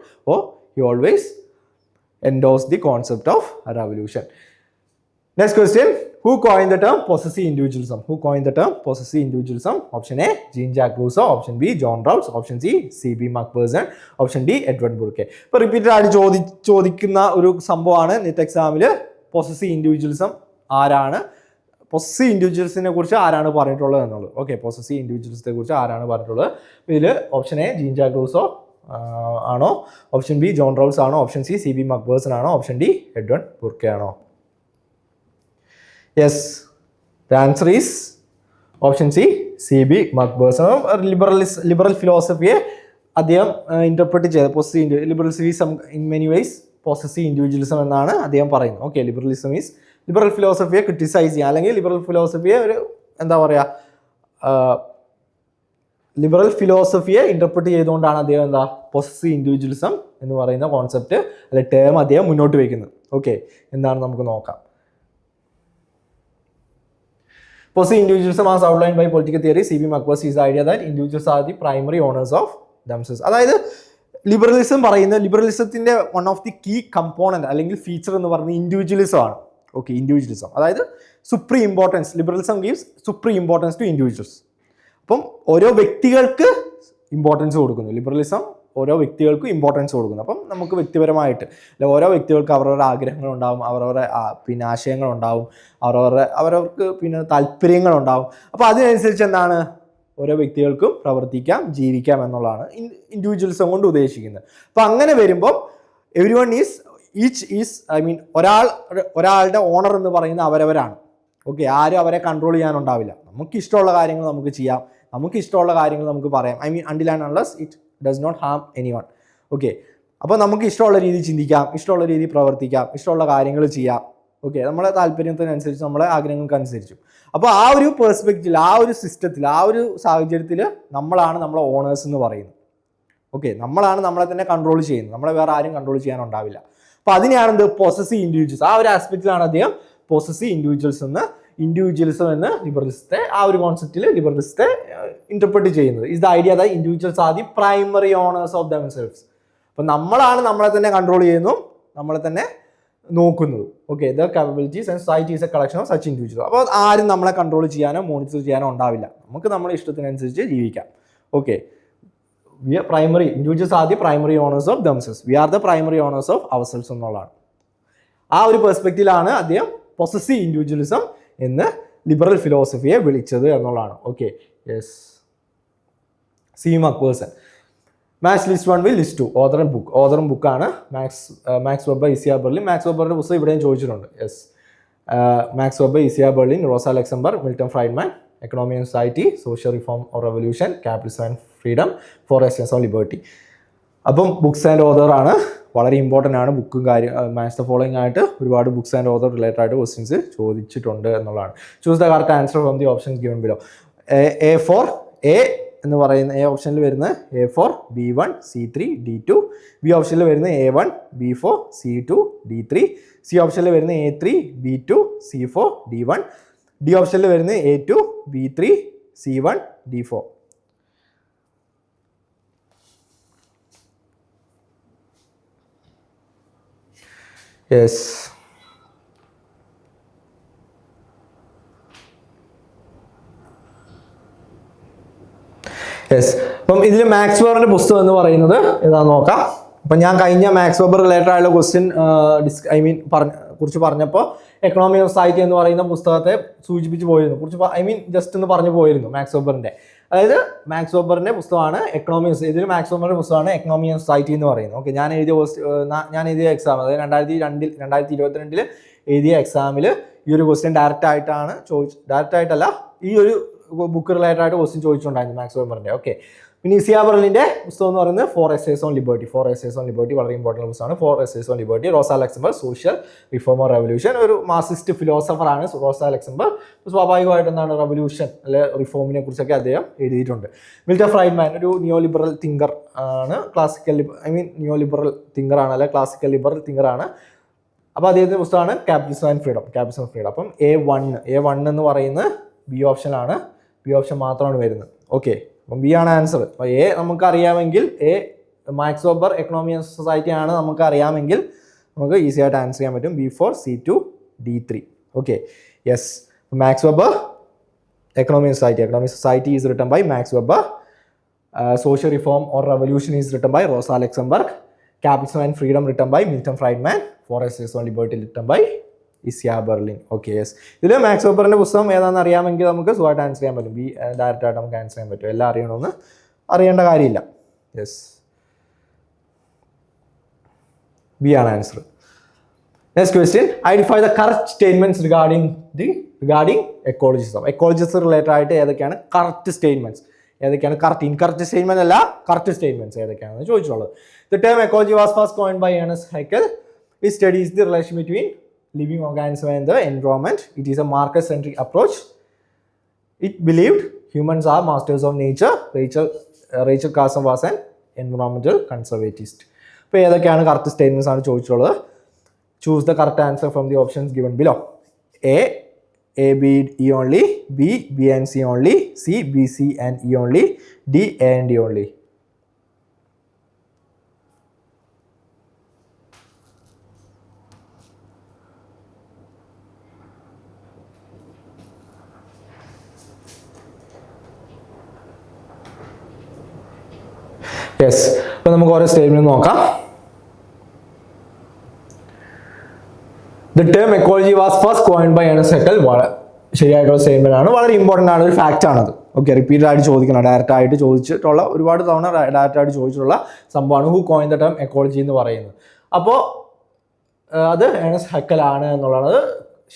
he always endorse the concept of revolution. Next question, who coined the term possessive individualism? Option A, Jean-Jacques Rousseau. Option B, John Rawls. Option C, C.B. Macpherson. Option D, Edward Burke. ഇപ്പോൾ repeated ആയിട്ട് ചോദിക്കുന്ന ഒരു സംഭവമാണ് net എക്സാമിൽ. Possessive individualism ആരാണ്, possessive ഇൻഡിവിജ്വൽസിനെ കുറിച്ച് ആരാണ് പറഞ്ഞിട്ടുള്ളത് എന്നുള്ളത്. ഓക്കെ, പൊസസീവ് ഇൻഡിവിജ്വൽസിനെ കുറിച്ച് ആരാണ് പറഞ്ഞിട്ടുള്ളത്? ഇതിൽ ഓപ്ഷൻ എ ജീൻ-ജാക്ക് റൂസോ ആണോ, ഓപ്ഷൻ ബി ജോൺ റൗൾസ് ആണോ, ഓപ്ഷൻ സി C.B. Macpherson ആണോ, ഓപ്ഷൻ ഡി എഡ്വേർഡ് ബുർക്കെ ആണോ? Yes, the answer is option C, CB Macpherson. Liberal ഫിലോസഫിയെ അദ്ദേഹം ഇന്റർപ്രറ്റ് ചെയ്ത് possessive liberalism in many ways possessive individualism എന്നാണ് അദ്ദേഹം പറയുന്നത്. ഓക്കെ, ലിബറൽ ഫിലോസഫിയെ ക്രിട്ടിസൈസ് ചെയ്യുക, അല്ലെങ്കിൽ ലിബറൽ ഫിലോസഫിയെ ഒരു എന്താ പറയുക, ലിബറൽ ഫിലോസഫിയെ ഇന്റർപ്രറ്റ് ചെയ്തുകൊണ്ടാണ് അദ്ദേഹം പൊസസീവ് ഇൻഡിവിജ്വലിസം എന്ന് പറയുന്ന കോൺസെപ്റ്റ് അല്ലെ ടേം അദ്ദേഹം മുന്നോട്ട് വയ്ക്കുന്നത്. ഓക്കെ, എന്താണ് നമുക്ക് നോക്കാം. Possessive individualism as outlined by political theory, CB Mcbus is the idea that individuals are the primary owners of themselves. അതായത് ലിബറലിസത്തിന്റെ one of the key component അല്ലെങ്കിൽ ഫീച്ചർ എന്ന് പറയുന്നത് ഇൻഡിവിജ്വലിസം ആണ്. ഓക്കെ, ഇൻഡിവിജ്വലിസം അതായത് supreme importance, liberalism gives supreme importance to individuals. അപ്പം ഓരോ വ്യക്തികൾക്ക് ഇമ്പോർട്ടൻസ് കൊടുക്കുന്നു. ലിബറലിസം ഓരോ വ്യക്തികൾക്കും ഇമ്പോർട്ടൻസ് കൊടുക്കുന്നു. അപ്പം നമുക്ക് വ്യക്തിപരമായിട്ട് ഓരോ വ്യക്തികൾക്ക് അവരവരുടെ ആഗ്രഹങ്ങളുണ്ടാവും, അവരവരുടെ ആശയങ്ങളുണ്ടാവും, അവരവർക്ക് താല്പര്യങ്ങളുണ്ടാവും. അപ്പോൾ അതിനനുസരിച്ച് എന്താണ്, ഓരോ വ്യക്തികൾക്കും പ്രവർത്തിക്കാം, ജീവിക്കാം എന്നുള്ളതാണ് ഇൻഡിവിജ്വലിസം കൊണ്ട് ഉദ്ദേശിക്കുന്നത്. അപ്പോൾ അങ്ങനെ വരുമ്പോൾ ഒരാളുടെ ഓണർ എന്ന് പറയുന്നത് അവരവരാണ്. ഓക്കെ, ആരും അവരെ കൺട്രോൾ ചെയ്യാനുണ്ടാവില്ല. നമുക്ക് ഇഷ്ടമുള്ള കാര്യങ്ങൾ നമുക്ക് ചെയ്യാം, നമുക്ക് ഇഷ്ടമുള്ള കാര്യങ്ങൾ നമുക്ക് പറയാം. until and unless it does not harm anyone. Okay, അപ്പോൾ നമുക്ക് ഇഷ്ടമുള്ള രീതിയിൽ ചിന്തിക്കാം, ഇഷ്ടമുള്ള രീതിയിൽ പ്രവർത്തിക്കാം, ഇഷ്ടമുള്ള കാര്യങ്ങൾ ചെയ്യാം. ഓക്കെ, നമ്മളെ താല്പര്യത്തിനനുസരിച്ച്, നമ്മളെ ആഗ്രഹങ്ങൾക്കനുസരിച്ചു. അപ്പോൾ ആ ഒരു പെർസ്പെക്റ്റീവിൽ, ആ ഒരു സിസ്റ്റത്തിൽ, ആ ഒരു സാഹചര്യത്തിൽ നമ്മളാണ് നമ്മളെ ഓണേഴ്സ് എന്ന് പറയുന്നത്. ഓക്കെ, നമ്മളാണ് നമ്മളെ തന്നെ കൺട്രോൾ ചെയ്യുന്നത്, നമ്മളെ വേറെ ആരും കൺട്രോൾ ചെയ്യാനുണ്ടാവില്ല. അപ്പോൾ അതിനെയാണ് പൊസസീവ് ഇൻഡിവിജ്വൽസ്, ആ ഒരു ആസ്പെക്റ്റിലാണ് അദ്ദേഹം പൊസസീവ് ഇൻഡിവിജ്വലിസം എന്ന് ലിബറലിസത്തെ, ആ ഒരു കോൺസെപ്റ്റിൽ ലിബറലിസത്തെ ഇന്റർപ്രറ്റ് ചെയ്യുന്നത്. Is the idea that individuals are the primary owners of themselves. അപ്പം നമ്മളാണ് നമ്മളെ തന്നെ കൺട്രോൾ ചെയ്യുന്നു, നമ്മളെ തന്നെ നോക്കുന്നത്. Okay, the capabilities and society is a collection of such individual. അപ്പോൾ ആരും നമ്മളെ കൺട്രോൾ ചെയ്യാനോ മോണിറ്റർ ചെയ്യാനോ ഉണ്ടാവില്ല, നമുക്ക് നമ്മുടെ ഇഷ്ടത്തിനനുസരിച്ച് ജീവിക്കാം. Okay, individuals are the primary owners of themselves, we are the primary owners of ourselves എന്നുള്ളതാണ്. ആ ഒരു പെർസ്പെക്റ്റീവിലാണ് അദ്ദേഹം പൊസസീവ് ഇൻഡിവിജ്വലിസം എന്ന് ലിബറൽ ഫിലോസഫിയെ വിളിച്ചത് എന്നുള്ളതാണ്. Okay, yes, CB Macpherson. Match list 1 list 2 ഓതറും ബുക്കാണ് Max Weber, Isaiah Berlin. Max വെബറിന്റെ പുസ്തകം ഇവിടെയും ചോദിച്ചിട്ടുണ്ട്. Yes, Max Weber, Isaiah Berlin, Rosa Luxemburg, Milton Friedman, economy and society, social reform or revolution, capitalism and freedom, 4 essence of liberty. അപ്പം books and ഓതറാണ്, വളരെ important ആണ്. ബുക്കും മാച്ച് ദ ഫോളോയിങ് ആയിട്ട് ഒരുപാട് ബുക്സ് ആൻഡ് ഓതർ റിലേറ്റഡ് ആയിട്ട് questions ചോദിച്ചിട്ടുണ്ട് എന്നുള്ളതാണ്. Choose the correct answer from the options given below. A എന്ന് പറയുന്ന എ ഓപ്ഷനിൽ വരുന്ന A4 B1 C3 D2, B ഓപ്ഷനിൽ വരുന്ന A1 B4 C2 D3, C ഓപ്ഷനിൽ വരുന്ന A3 B2 C4 D1, D ഓപ്ഷനിൽ വരുന്ന A2 B3 C1 D4. Yes, അപ്പം ഇതിൽ മാക്സ് വെബറിന്റെ പുസ്തകം എന്ന് പറയുന്നത് ഏതാണെന്ന് നോക്കാം. അപ്പം ഞാൻ കഴിഞ്ഞ മാക്സ് വെബർ റിലേറ്റഡ് ആയുള്ള ക്വസ്റ്റ്യൻ കുറിച്ച് പറഞ്ഞപ്പോൾ എക്കണോമി ഓഫ് സൊസൈറ്റി എന്ന് പറയുന്ന പുസ്തകത്തെ സൂചിപ്പിച്ച് പോയിരുന്നു, ജസ്റ്റ് ഒന്ന് പറഞ്ഞു പോയിരുന്നു മാക്സ് വെബറിന്റെ. അതായത് മാക്സ് വെബറിന്റെ പുസ്തകമാണ് ഇതിൽ മാക്സ് വെബറിന്റെ പുസ്തകമാണ് എക്കണോമി ഓഫ് സൊസൈറ്റി എന്ന് പറയുന്നത്. ഓക്കെ, ഞാൻ എഴുതിയ എക്സാം, അതായത് 2022 എഴുതിയ എക്സാമിൽ ഈ ഒരു ക്വസ്റ്റ്യൻ ഡയറക്റ്റ് ആയിട്ടല്ല, ഈ ഒരു ബുക്ക് റിലേറ്റഡ് ആയിട്ട് ക്വസ്റ്റ്യൻ ചോദിച്ചിട്ടുണ്ടായിരുന്നു മാക്സ് വെബറിന്റെ. ഓക്കെ, പിന്നെ ഇസിയ ബെർലിന്റെ പുസ്തകം എന്ന് പറയുന്നത് 4 essays on liberty. വളരെ ഇമ്പോർട്ടൻറ്റ് പുസ്തകമാണ്. 4 essays on liberty. Rosa Luxemburg, social reform or revolution. ഒരു മാർക്സിസ്റ്റ് ഫിലോസഫറാണ് റോസ ലക്സംബർഗ്. സ്വാഭാവികമായിട്ട് എന്താണ് റെവല്യൂഷൻ അല്ലെ റിഫോമിനെ കുറിച്ചൊക്കെ അദ്ദേഹം എഴുതിയിട്ടുണ്ട്. മിൽട്ടൺ ഫ്രൈഡ്മാൻ ഒരു നിയോ ലിബറൽ തിങ്കർ ആണ്, നിയോ ലിബറൽ തിങ്കർ ആണ്, അല്ലെ ക്ലാസിക്കൽ ലിബറൽ തിങ്കർ ആണ്. അപ്പോൾ അദ്ദേഹത്തിന്റെ പുസ്തകമാണ് ക്യാപിറ്റലിസം ആൻഡ് ഫ്രീഡം. അപ്പം A1 എന്ന് പറയുന്നത് ബി ഓപ്ഷനാണ്, ബി ഓപ്ഷൻ മാത്രമാണ് വരുന്നത്. ഓക്കെ, അപ്പം ബി ആണ് ആൻസർ. അപ്പോൾ എ നമുക്ക് അറിയാമെങ്കിൽ, Max Weber economy and society ആണ് നമുക്ക് അറിയാമെങ്കിൽ നമുക്ക് ഈസി ആയിട്ട് ആൻസർ ചെയ്യാൻ പറ്റും. B4 C2 D3. Okay, yes, Max Weber economy society is written by Max Weber. Social reform or revolution is written by Rosa Luxemburg. Capitalism and freedom written by Milton Friedman. 4 essays on liberty written by Isaiah Berlin. Okay, yes, ഇതിൽ Max വെബറിന്റെ പുസ്തകം ഏതാണെന്ന് അറിയാമെങ്കിൽ നമുക്ക് സുഖമായിട്ട് answer ചെയ്യാൻ പറ്റും. B direct ആയിട്ട് നമുക്ക് ആൻസർ ചെയ്യാൻ പറ്റും. എല്ലാം അറിയണമെന്ന് അറിയേണ്ട കാര്യമില്ല. യെസ്, ബി ആണ് answer. Next question, identify the correct statements regarding ecologism. Ecologism related ആയിട്ട് ഏതൊക്കെയാണ് കറക്റ്റ് സ്റ്റേറ്റ്മെന്റ്സ്, ഏതൊക്കെയാണ് കറക്റ്റ്, ഇൻകറക്റ്റ് സ്റ്റേറ്റ്മെന്റ് അല്ല, കറക്റ്റ് സ്റ്റേറ്റ്മെന്റ്സ് ഏതൊക്കെയാണെന്ന് ചോദിച്ചുള്ളത്. The term ecology was first coined by Ernest Haeckel. It studies the relation between living organisms and the environment. It is a market-centric approach. It believed humans are masters of nature. Rachel Carson was an environmental conservativist. അപ്പോൾ ഏതൊക്കെയാണ് correct statements ആണ് ചോദിച്ചുള്ളത്. Choose the correct answer from the options given below. A, B, E only. B, B and C only. C, B, C and E only. D, A and E only. Yes, അപ്പോൾ നമുക്ക് ഓരോ statement നോക്കാം. The term ecology was first coined by Ernest Haeckel. ശരിയായിട്ടുള്ള statement ആണ്, വളരെ important ആണ്, ഒരു fact ആണത്. ഓക്കെ, റിപ്പീറ്റഡ് ആയിട്ട് ചോദിക്കണം, ഡയറക്റ്റ് ആയിട്ട് ചോദിച്ചിട്ടുള്ള, ഒരുപാട് തവണ ഡയറക്റ്റ് ആയിട്ട് ചോദിച്ചിട്ടുള്ള സംഭവമാണ് who coin the term ecology എന്ന് പറയുന്നത്. അപ്പോൾ അത് ഏണസ്റ്റ് ഹെക്കൽ ആണ് എന്നുള്ളത്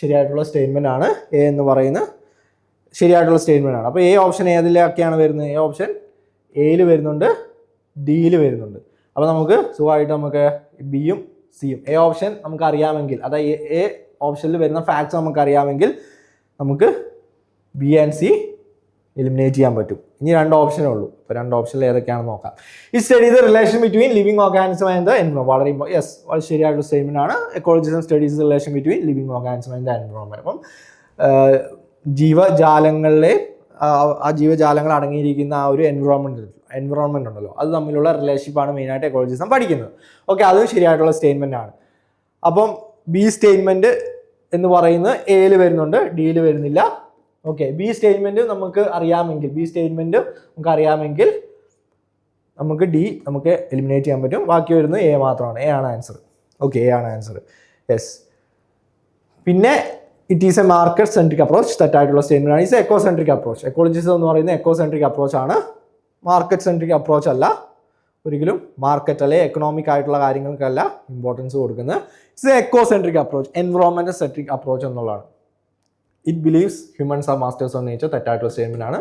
ശരിയായിട്ടുള്ള സ്റ്റേറ്റ്മെന്റ് ആണ്. എ എന്ന് പറയുന്നത് ശരിയായിട്ടുള്ള സ്റ്റേറ്റ്മെന്റ് ആണ്. അപ്പോൾ എ ഓപ്ഷൻ ഏതിലൊക്കെയാണ് വരുന്നത്? എ ഓപ്ഷൻ എയിൽ വരുന്നുണ്ട്, ഡിയിൽ വരുന്നുണ്ട്. അപ്പോൾ നമുക്ക് സുഖമായിട്ട് നമുക്ക് ബിയും സിയും, എ ഓപ്ഷൻ നമുക്ക് അറിയാമെങ്കിൽ, അതായത് എ ഓപ്ഷനിൽ വരുന്ന ഫാക്ട്സ് നമുക്ക് അറിയാമെങ്കിൽ നമുക്ക് ബി ആൻഡ് സി എലിമിനേറ്റ് ചെയ്യാൻ പറ്റും. ഇനി രണ്ട് ഓപ്ഷനേ ഉള്ളൂ. അപ്പോൾ രണ്ട് ഓപ്ഷനിൽ ഏതൊക്കെയാണെന്ന് നോക്കാം. ഈ study the relation between living organism and the environment. വളരെ വളരെ ശരിയായിട്ടുള്ള സ്റ്റേറ്റ്മെന്റ് ആണ്. Ecologism studies the relation between living organism and the environment. അപ്പം ജീവജാലങ്ങളിലെ ആ ജീവജാലങ്ങൾ അടങ്ങിയിരിക്കുന്ന ആ ഒരു എൻവയോൺമെന്റ് ഉണ്ടല്ലോ, അത് തമ്മിലുള്ള റിലേഷൻഷിപ്പാണ് മെയിനായിട്ട് എക്കോളജിസം പഠിക്കുന്നത്. ഓക്കെ, അതും ശരിയായിട്ടുള്ള സ്റ്റേറ്റ്മെന്റ് ആണ്. അപ്പം ബി സ്റ്റേറ്റ്മെന്റ് എന്ന് പറയുന്നത് എയിൽ വരുന്നുണ്ട്, ഡിയിൽ വരുന്നില്ല. ഓക്കെ, ബി സ്റ്റേറ്റ്മെന്റ് നമുക്ക് അറിയാമെങ്കിൽ നമുക്ക് ഡി നമുക്ക് എലിമിനേറ്റ് ചെയ്യാൻ പറ്റും. ബാക്കി വരുന്നത് എ മാത്രമാണ്. എ ആണ് ആൻസർ. ഓക്കെ, എ ആണ് ആൻസർ. യെസ്. പിന്നെ it is a market centric approach. തെറ്റായിട്ടുള്ള സ്റ്റേറ്റ്മെന്റ് ആണ്. It's ecocentric approach. Ecologism എന്ന് പറയുന്നത് എക്കോ സെൻട്രിക് അപ്രോച്ച് ആണ്, മാർക്കറ്റ് സെൻട്രിക് അപ്രോച്ച് അല്ല. ഒരിക്കലും മാർക്കറ്റ് അല്ലെ എക്കണോമിക് ആയിട്ടുള്ള കാര്യങ്ങൾക്കല്ല ഇമ്പോർട്ടൻസ് കൊടുക്കുന്നത്. ഇറ്റ്സ് എക്കോ സെൻട്രിക് അപ്രോച്ച്, എൻവയോൺമെന്റൽ സെൻട്രിക് അപ്രോച്ച് എന്നുള്ളതാണ്. It believes humans are masters of nature. തെറ്റായിട്ടുള്ള സ്റ്റേറ്റ്മെന്റ് ആണ്.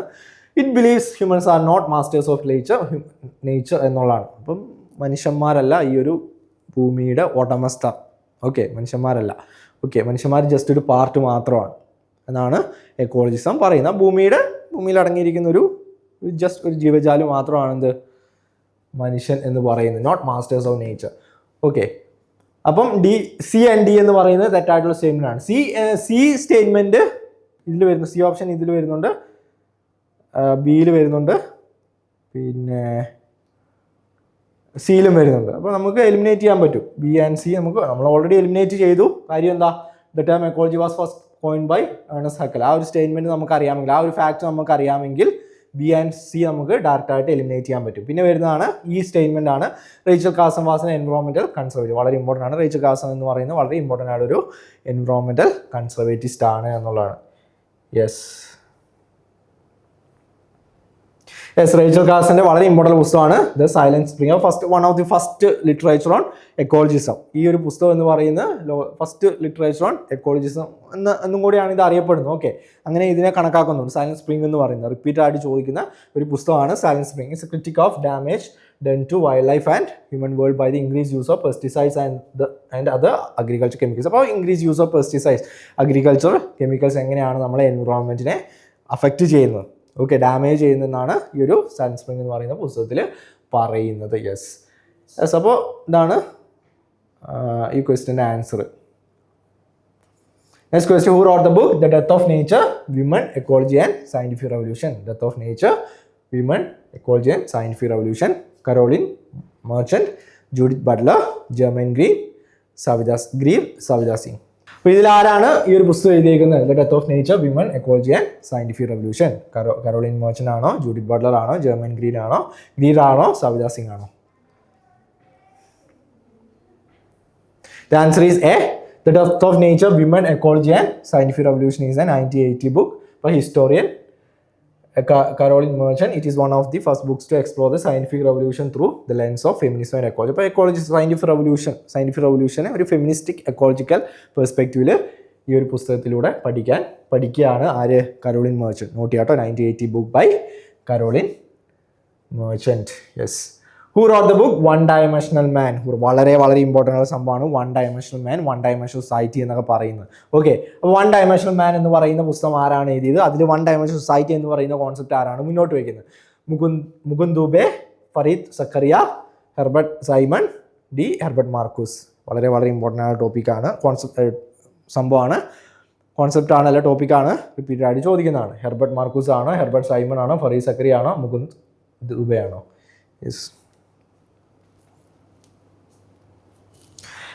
It believes humans are not masters of nature എന്നുള്ളതാണ്. അപ്പം മനുഷ്യന്മാരല്ല ഈ ഒരു ഭൂമിയുടെ ഉടമസ്ഥ. ഓക്കെ, മനുഷ്യന്മാരല്ല. ഓക്കെ, മനുഷ്യന്മാർ ജസ്റ്റ് ഒരു പാർട്ട് മാത്രമാണ് എന്നാണ് എക്കോളജിസം പറയുന്നത്. ഭൂമിയിൽ അടങ്ങിയിരിക്കുന്ന ഒരു ജീവജാലം മാത്രമാണ് എന്ത് മനുഷ്യൻ എന്ന് പറയുന്നത്, not masters of nature. Okay, അപ്പം സി ആൻഡ് ഡി എന്ന് പറയുന്നത് തെറ്റായിട്ടുള്ള സ്റ്റേറ്റ്മെന്റ് ആണ്. സി സ്റ്റേറ്റ്മെന്റ് ഇതിൽ വരുന്നു, സി ഓപ്ഷൻ ഇതിൽ വരുന്നുണ്ട്, ബിയിൽ വരുന്നുണ്ട്, പിന്നെ സിയിലും വരുന്നുണ്ട്. അപ്പോൾ നമുക്ക് എലിമിനേറ്റ് ചെയ്യാൻ പറ്റും. ബി ആൻഡ് സി നമ്മൾ ഓൾറെഡി എലിമിനേറ്റ് ചെയ്തു. കാര്യം എന്താ? The term ecology was first coined by Ernst Haeckel. ആ ഒരു സ്റ്റേറ്റ്മെന്റ് നമുക്ക് അറിയാമെങ്കിൽ, ആ ഒരു ഫാക്ട് നമുക്ക് അറിയാമെങ്കിൽ ബി ആൻഡ് സി നമുക്ക് ഡയറക്റ്റ് ആയിട്ട് എലിമിനേറ്റ് ചെയ്യാൻ പറ്റും. പിന്നെ വരുന്നതാണ് ഈ സ്റ്റേറ്റ്മെന്റ് ആണ്, റേച്ചൽ കാർസൺ വാസ് ആൻ എൻവയോൺമെന്റൽ കൺസർവേറ്റീവ്. വളരെ ഇമ്പോർട്ടൻ്റ് ആണ്. റേച്ചൽ കാർസൺ എന്ന് പറയുന്നത് വളരെ ഇമ്പോർട്ടൻ്റ് ആയ ഒരു എൻവയോൺമെന്റൽ കൺസർവേറ്റിസ്റ്റ് ആണ് എന്നുള്ളതാണ്. യെസ്, റേച്ചൽ കാർസന്റെ വളരെ ഇമ്പോർട്ടൻ്റ് പുസ്തകമാണ് the silent spring. One of the first literature on ecologism. ഈ ഒരു പുസ്തകം എന്ന് പറയുന്നത് ഫസ്റ്റ് ലിറ്ററേച്ചർ ഓൺ എക്കോളജിസം എന്നും കൂടിയാണ് ഇത് അറിയപ്പെടുന്നത്. ഓക്കെ, അങ്ങനെ ഇതിനെ കണക്കാക്കുന്നുണ്ട്. സൈലന്റ് സ്പ്രിംഗ് എന്ന് പറയുന്നത് റിപ്പീറ്റ് ആയിട്ട് ചോദിക്കുന്ന ഒരു പുസ്തകമാണ് silent spring. It's A critic of damage done to wildlife and human world by the increased use of pesticides and other agriculture chemicals. അപ്പോൾ increased use of pesticides, agriculture chemicals എങ്ങനെയാണ് നമ്മളെ എൻവയോൺമെന്റിനെ affect ചെയ്യുന്നത്, okay, damage ചെയ്യുന്നതെന്നാണ് ഈ ഒരു silent spring എന്ന് പറയുന്ന പുസ്തകത്തിൽ പറയുന്നത്. യെസ്, അപ്പോൾ ഇതാണ് ഈ ക്വസ്റ്റ്യൻ്റെ answer. Next question, who wrote the book the death of nature, women, ecology and scientific revolution? Death of nature, women, ecology and scientific revolution. Carolyn Merchant, Judith Butler, Germaine Green, Savita Singh. അപ്പോൾ ഇതിൽ ആരാണ് ഈ ഒരു പുസ്തകം എഴുതിയിരിക്കുന്നത്? The death of nature, women, ecology and scientific revolution. Carolyn Merchant ആണോ, Judith Butler ആണോ, Germaine Green ആണോ, സവിത സിംഗ് ആണോ? The answer is A. The Death of Nature, Women, Ecology and Scientific Revolution is a 1980 book by historian Caroline Merchant, it is one of the first books to explore the scientific revolution through the lens of feminism and ecology. അപ്പോൾ ecology scientific റവല്യൂഷനെ ഒരു feministic ecological പെർസ്പെക്റ്റീവിൽ ഈ ഒരു പുസ്തകത്തിലൂടെ പഠിക്കുകയാണ് ആര്? Caroline merchant. Note ചെയ്യാട്ടോ, 1980 book by Carolyn Merchant. Yes. Who wrote the book? One dimensional man. വളരെ വളരെ ഇമ്പോർട്ടൻ്റ് ആയ സംഭവമാണ് one dimensional man, one dimensional society എന്നൊക്കെ പറയുന്നത്. ഓക്കെ, അപ്പോൾ വൺ ഡയമെൻഷണൽ മാൻ എന്ന് പറയുന്ന പുസ്തകം ആരാണ് എഴുതിയത്? അതിൽ വൺ ഡയമെൻഷണൽ സൊസൈറ്റി എന്ന് പറയുന്ന കോൺസെപ്റ്റ് ആരാണ് മുന്നോട്ട് വയ്ക്കുന്നത്? Mukund Dubey, Fareed Zakaria, Herbert Simon, D Herbert Marcuse. വളരെ വളരെ ഇമ്പോർട്ടൻ്റ് ആയ ടോപ്പിക്കാണ്, സംഭവമാണ്, കോൺസെപ്റ്റാണ്, അല്ല ടോപ്പിക്കാണ്, റിപ്പീറ്റഡ് ആയിട്ട് ചോദിക്കുന്നതാണ്. ഹെർബർട്ട് മാർക്കൂസ് ആണോ, ഹെർബർട്ട് സൈമൺ ആണോ, ഫരീദ് സക്കറിയ ആണോ, മുകുന്ദ് ദുബെ ആണോ? Yes.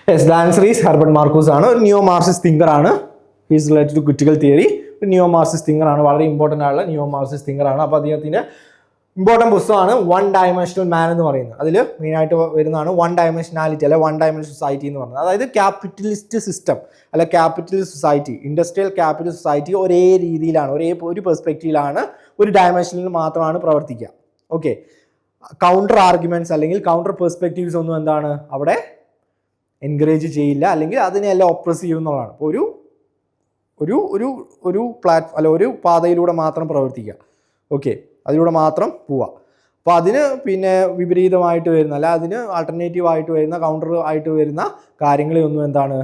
Yes, the answer is Herbert Marcuse ആണ്. ഒരു നിയോ മാർക്സിസ്റ്റ് തിങ്കർ ആണ്. He's related to critical theory. ഒരു നിയോ മാർക്സിസ്റ്റ് തിങ്കർ ആണ്, വളരെ ഇമ്പോർട്ടൻ്റ് ആയുള്ള നിയോ മാർക്സിസ്റ്റ് തിങ്കർ ആണ്. അപ്പോൾ അദ്ദേഹത്തിൻ്റെ ഇമ്പോർട്ടൻറ്റ് പുസ്തകമാണ് വൺ ഡയമെൻഷണൽ മാൻ എന്ന് പറയുന്നത്. അതിൽ മെയിനായിട്ട് വരുന്നതാണ് വൺ ഡയമെൻഷനാലിറ്റി അല്ലെ വൺ ഡയമെൻഷൻ സൊസൈറ്റി എന്ന് പറയുന്നത്. അതായത് ക്യാപിറ്റലിസ്റ്റ് സിസ്റ്റം അല്ലെ capitalist society, industrial capitalist society ഒരേ രീതിയിലാണ്, ഒരു പെർസ്പെക്റ്റീവിലാണ്, ഒരു ഡയമെൻഷനിൽ മാത്രമാണ് പ്രവർത്തിക്കുക. ഓക്കെ, കൗണ്ടർ ആർഗ്യുമെൻറ്റ്സ് അല്ലെങ്കിൽ കൗണ്ടർ പെർസ്പെക്റ്റീവ്സ് ഒന്നും എന്താണ് അവിടെ എൻകറേജ് ചെയ്യില്ല, അല്ലെങ്കിൽ അതിനെല്ലാം ഒപ്രസ് ചെയ്യും എന്നുള്ളതാണ്. അപ്പോൾ ഒരു അല്ല ഒരു പാതയിലൂടെ മാത്രം പ്രവർത്തിക്കുക. ഓക്കെ, അതിലൂടെ മാത്രം പോവുക. അപ്പോൾ അതിന് പിന്നെ വിപരീതമായിട്ട് വരുന്ന അല്ല അതിന് ആൾട്ടർനേറ്റീവ് ആയിട്ട് വരുന്ന കൗണ്ടർ ആയിട്ട് വരുന്ന കാര്യങ്ങളെയൊന്നും എന്താണ്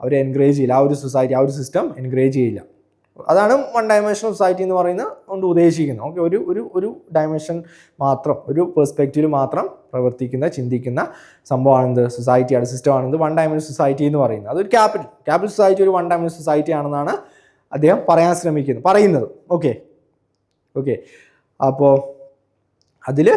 അവർ എൻകറേജ് ചെയ്യില്ല. ആ ഒരു സൊസൈറ്റി, ആ ഒരു സിസ്റ്റം എൻകറേജ് ചെയ്യില്ല. അതാണ് വൺ ഡയമെൻഷണൽ സൊസൈറ്റി എന്ന് പറയുന്നത് കൊണ്ട് ഉദ്ദേശിക്കുന്നത്. ഓക്കെ, ഒരു ഡയമെൻഷൻ മാത്രം, ഒരു പെർസ്പെക്റ്റീവിൽ മാത്രം പ്രവർത്തിക്കുന്ന ചിന്തിക്കുന്ന സംഭവമാണെന്ത്? സൊസൈറ്റിയാണ്, സിസ്റ്റമാണെന്ത് വൺ ഡയമെൻഷൻ സൊസൈറ്റി എന്ന് പറയുന്നത്. അതൊരു ക്യാപിറ്റൽ സൊസൈറ്റി ഒരു വൺ ഡയമെൻഷൻ സൊസൈറ്റി ആണെന്നാണ് അദ്ദേഹം പറയാൻ പറയുന്നത്. ഓക്കെ, അപ്പോൾ അതിൽ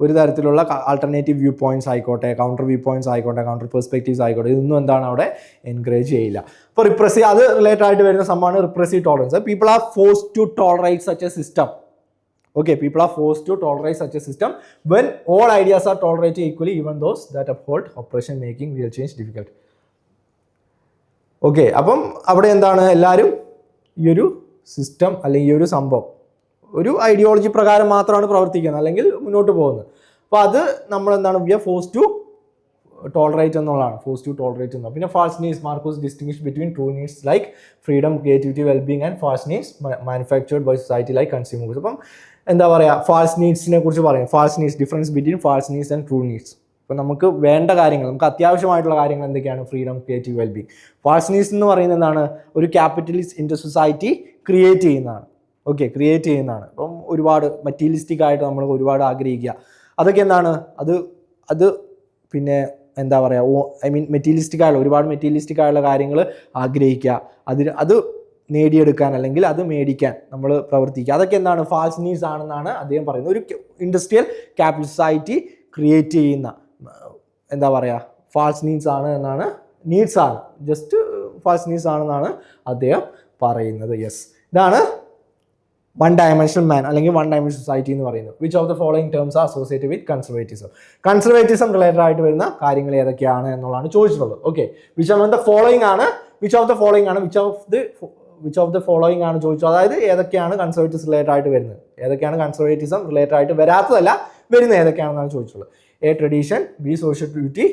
ഒരു തരത്തിലുള്ള ആൾട്ടർനേറ്റീവ് വ്യൂ പോയിന്റ്സ് ആയിക്കോട്ടെ, കൗണ്ടർ വ്യൂ പോയിന്റ്സ് ആയിക്കോട്ടെ, കൗണ്ടർ പെർസ്പെക്റ്റീവ്സ് ആയിക്കോട്ടെ, ഇതൊന്നും എന്താണ് അവിടെ എൻകറേജ് ചെയ്യില്ല. അപ്പോൾ റിപ്രസീവ്, അത് റിലേറ്റഡ് ആയിട്ട് വരുന്ന സംഭവമാണ് repressive tolerance. People are forced to tolerate such a system. Okay, people are forced to tolerate such a system when all ideas are tolerated equally, even those that uphold oppression, making real change difficult. Okay, അപ്പം അവിടെ എന്താണ് എല്ലാവരും ഈ ഒരു system അല്ലെങ്കിൽ ഈ ഒരു സംഭവം ഒരു ഐഡിയോളജി പ്രകാരം മാത്രമാണ് പ്രവർത്തിക്കുന്നത് അല്ലെങ്കിൽ മുന്നോട്ട് പോകുന്നത്. അപ്പോൾ അത് നമ്മൾ എന്താണ് we are forced to tolerate എന്നുള്ളതാണ്, ഫോഴ്സ്ഡ് ടു ടോളറേറ്റ് എന്നുള്ളത്. പിന്നെ false needs, Marcuse distinguish between true needs like freedom, creativity, wellbeing and false needs manufactured by society like consumer goods. അപ്പം എന്താ പറയുക, ഫാൾസ് നീഡ്സിനെ കുറിച്ച് പറയും. False needs, difference between false needs and true needs. അപ്പോൾ നമുക്ക് വേണ്ട കാര്യങ്ങൾ, നമുക്ക് അത്യാവശ്യമായിട്ടുള്ള കാര്യങ്ങൾ എന്തൊക്കെയാണ്? Freedom, creative, wellbeing. False needs എന്ന് പറയുന്നത് എന്താണ്? ഒരു ക്യാപിറ്റലിസ്റ്റ് ഇൻഡർ സൊസൈറ്റി ക്രിയേറ്റ് ചെയ്യുന്നതാണ്. ഓക്കെ, ക്രിയേറ്റ് ചെയ്യുന്നതാണ്. അപ്പം ഒരുപാട് മെറ്റീരിയലിസ്റ്റിക് ആയിട്ട് നമ്മൾ ഒരുപാട് ആഗ്രഹിക്കുക, അതൊക്കെ എന്താണ്? അത് പിന്നെ എന്താ പറയുക, മെറ്റീരിയലിസ്റ്റിക് ആയുള്ള ഒരുപാട് മെറ്റീരിയലിസ്റ്റിക് ആയുള്ള കാര്യങ്ങൾ ആഗ്രഹിക്കുക, അത് നേടിയെടുക്കാൻ അല്ലെങ്കിൽ അത് മേടിക്കാൻ നമ്മൾ പ്രവർത്തിക്കുക, അതൊക്കെ എന്താണ്? ഫാൾസ് നീഡ്സ് ആണെന്നാണ് അദ്ദേഹം പറയുന്നത്. ഒരു ഇൻഡസ്ട്രിയൽ ക്യാപിറ്റൽ സൊസൈറ്റി ക്രിയേറ്റ് ചെയ്യുന്ന എന്താ പറയുക ഫാൾസ് നീഡ്സ് ആണ് എന്നാണ്, നീഡ്സ് ആണ്, ജസ്റ്റ് ഫാൾസ് നീഡ്സ് ആണെന്നാണ് അദ്ദേഹം പറയുന്നത്. യെസ്, ഇതാണ് വൺ ഡയമെൻഷണൽ മാൻ അല്ലെങ്കിൽ വൺ ഡയമെൻഷൻ സൊസൈറ്റി എന്ന് പറയുന്നത്. Which of the following terms are associated with conservatism? Conservatism related ആയിട്ട് വരുന്ന കാര്യങ്ങൾ ഏതൊക്കെയാണ് എന്നുള്ളതാണ് ചോദിച്ചിട്ടുള്ളത്. Okay, which of the following ആണ് ചോദിച്ചത്. അതായത് ഏതൊക്കെയാണ് കൺസർവേറ്റീവ്സ് റിലേറ്റഡ് ആയിട്ട് വരുന്നത്, ഏതൊക്കെയാണ് കൺസർവേറ്റിസം റിലേറ്റഡ് ആയിട്ട് വരാത്തതല്ല വരുന്നത് ഏതൊക്കെയാണെന്നാണ് ചോദിച്ചുള്ളത്. A, tradition, B, social duty,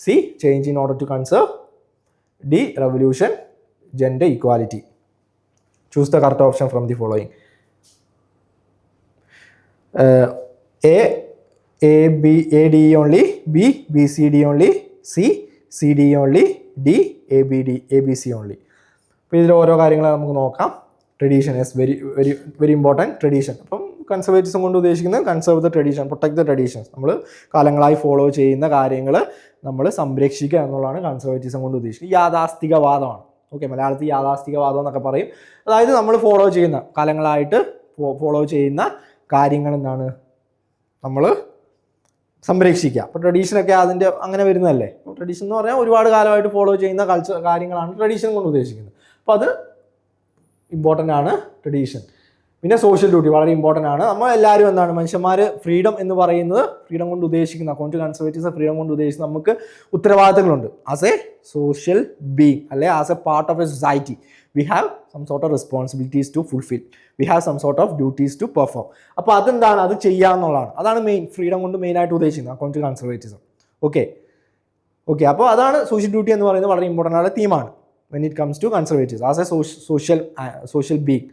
C, change in order to conserve, D, revolution, gender equality. Choose the correct option from the following. A, D only, B, C, D only, C, D only, D, A, B, C only. അപ്പോൾ ഇതിൽ ഓരോ കാര്യങ്ങൾ നമുക്ക് നോക്കാം. Tradition is very important. Tradition, അപ്പം conservatism കൊണ്ട് ഉദ്ദേശിക്കുന്നത് conserve the tradition, protect the traditions. നമ്മൾ കാലങ്ങളായി ഫോളോ ചെയ്യുന്ന കാര്യങ്ങൾ നമ്മൾ സംരക്ഷിക്കുക എന്നുള്ളതാണ് കൺസർവേറ്റിസം കൊണ്ട് ഉദ്ദേശിക്കുന്നത്. യാഥാസ്ഥികവാദമാണ്. ഓക്കെ, മലയാളത്തിൽ യാഥാസ്ഥികവാദം എന്നൊക്കെ പറയും. അതായത് നമ്മൾ കാലങ്ങളായിട്ട് ഫോളോ ചെയ്യുന്ന കാര്യങ്ങൾ എന്താണ് നമ്മൾ സംരക്ഷിക്കുക. അപ്പോൾ ട്രഡീഷനൊക്കെ അതിൻ്റെ അങ്ങനെ വരുന്നതല്ലേ. അപ്പോൾ ട്രഡീഷൻ എന്ന് പറഞ്ഞാൽ ഒരുപാട് കാലമായിട്ട് ഫോളോ ചെയ്യുന്ന കാര്യങ്ങളാണ് ട്രഡീഷൻ കൊണ്ട് ഉദ്ദേശിക്കുന്നത്. അപ്പോൾ അത് ഇമ്പോർട്ടൻ്റ് ആണ് ട്രഡീഷൻ. പിന്നെ സോഷ്യൽ ഡ്യൂട്ടി വളരെ ഇമ്പോർട്ടൻ്റ് ആണ്. നമ്മൾ എല്ലാവരും എന്താണ് മനുഷ്യന്മാർ ഫ്രീഡം എന്ന് പറയുന്നത് ഫ്രീഡം കൊണ്ട് ഉദ്ദേശിക്കുന്ന അക്കൗണ്ട് കൺസർവേറ്റീവ്സ് ഫ്രീഡം കൊണ്ട് ഉദ്ദേശിക്കുന്ന നമുക്ക് ഉത്തരവാദിത്തങ്ങളുണ്ട്. ആസ് എ സോഷ്യൽ ബീങ് അല്ലെ as a part of a society we have some sort of responsibilities to fulfil, we have some sort of duties to perform. അപ്പോൾ അതെന്താണ്, അത് ചെയ്യാന്നുള്ളതാണ്. അതാണ് മെയിൻ ഫ്രീഡം കൊണ്ട് മെയിനായിട്ട് ഉദ്ദേശിക്കുന്നത് അക്കൗണ്ട് കൺസർവേറ്റീവ്സ്. ഓക്കെ, അപ്പോൾ അതാണ് സോഷ്യൽ ഡ്യൂട്ടി എന്ന് പറയുന്നത് വളരെ ഇമ്പോർട്ടൻ്റ് ആയ തീമാണ് when it comes to conservatives as a social being,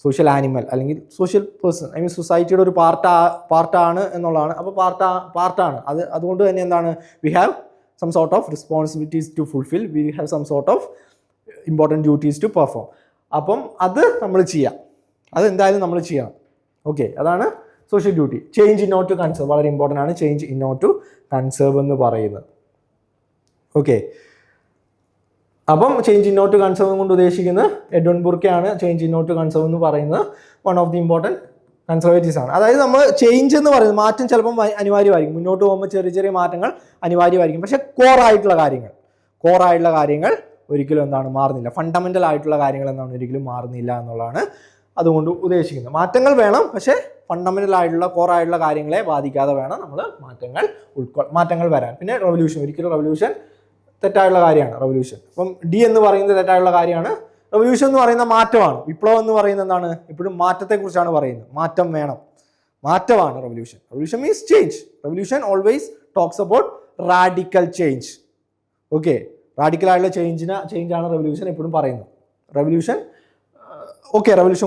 social animal അല്ലെങ്കിൽ സോഷ്യൽ പേഴ്സൺ, ഐ മീൻ സൊസൈറ്റിയുടെ ഒരു പാർട്ടാണ് എന്നുള്ളതാണ്. അപ്പോൾ പാർട്ടാണ് അതുകൊണ്ട് തന്നെ എന്താണ്, we have some sort of responsibilities to fulfil, we have some sort of important duties to perform. അപ്പം അത് നമ്മൾ ചെയ്യാം, അത് എന്തായാലും നമ്മൾ ചെയ്യണം. ഓക്കെ, അതാണ് social duty. Change in order to conserve വളരെ ഇമ്പോർട്ടൻ്റ് ആണ്, change in order to conserve എന്ന് പറയുന്നത്. ഓക്കെ, അപ്പം change in order to conserve കൊണ്ട് ഉദ്ദേശിക്കുന്നത് എഡ്വിൻ ബുർക്കെയാണ്. Change in order to conserve എന്ന് പറയുന്നത് one of the important conservatives ആണ്. അതായത് നമ്മൾ ചേഞ്ച് എന്ന് പറയുന്നത് മാറ്റം ചിലപ്പം അനിവാര്യമായിരിക്കും, മുന്നോട്ട് പോകുമ്പോൾ ചെറിയ ചെറിയ മാറ്റങ്ങൾ അനിവാര്യമായിരിക്കും. പക്ഷേ കോറായിട്ടുള്ള കാര്യങ്ങൾ ഒരിക്കലും എന്താണ് മാറുന്നില്ല, ഫണ്ടമെൻ്റൽ ആയിട്ടുള്ള കാര്യങ്ങൾ എന്താണ് ഒരിക്കലും മാറുന്നില്ല എന്നുള്ളതാണ് അതുകൊണ്ട് ഉദ്ദേശിക്കുന്നത്. മാറ്റങ്ങൾ വേണം, പക്ഷേ ഫണ്ടമെൻ്റൽ ആയിട്ടുള്ള കോറായിട്ടുള്ള കാര്യങ്ങളെ ബാധിക്കാതെ വേണം നമ്മൾ മാറ്റങ്ങൾ വരാൻ. പിന്നെ ഒരിക്കലും റെവല്യൂഷൻ തെറ്റായുള്ള കാര്യമാണ് റെവല്യൂഷൻ. അപ്പം ഡി എന്ന് പറയുന്നത് തെറ്റായുള്ള കാര്യമാണ്. റെവല്യൂഷൻ എന്ന് പറയുന്ന മാറ്റമാണ്. വിപ്ലവം എന്ന് പറയുന്നത് എന്താണ്, എപ്പോഴും മാറ്റത്തെക്കുറിച്ചാണ് പറയുന്നത്. മാറ്റം വേണം, മാറ്റമാണ് revolution. Revolution means change. Revolution always talks about radical change. Okay, റാഡിക്കലായിട്ടുള്ള ചേഞ്ചാണ് റെവല്യൂഷൻ എപ്പോഴും പറയുന്നത്. റെവല്യൂഷൻ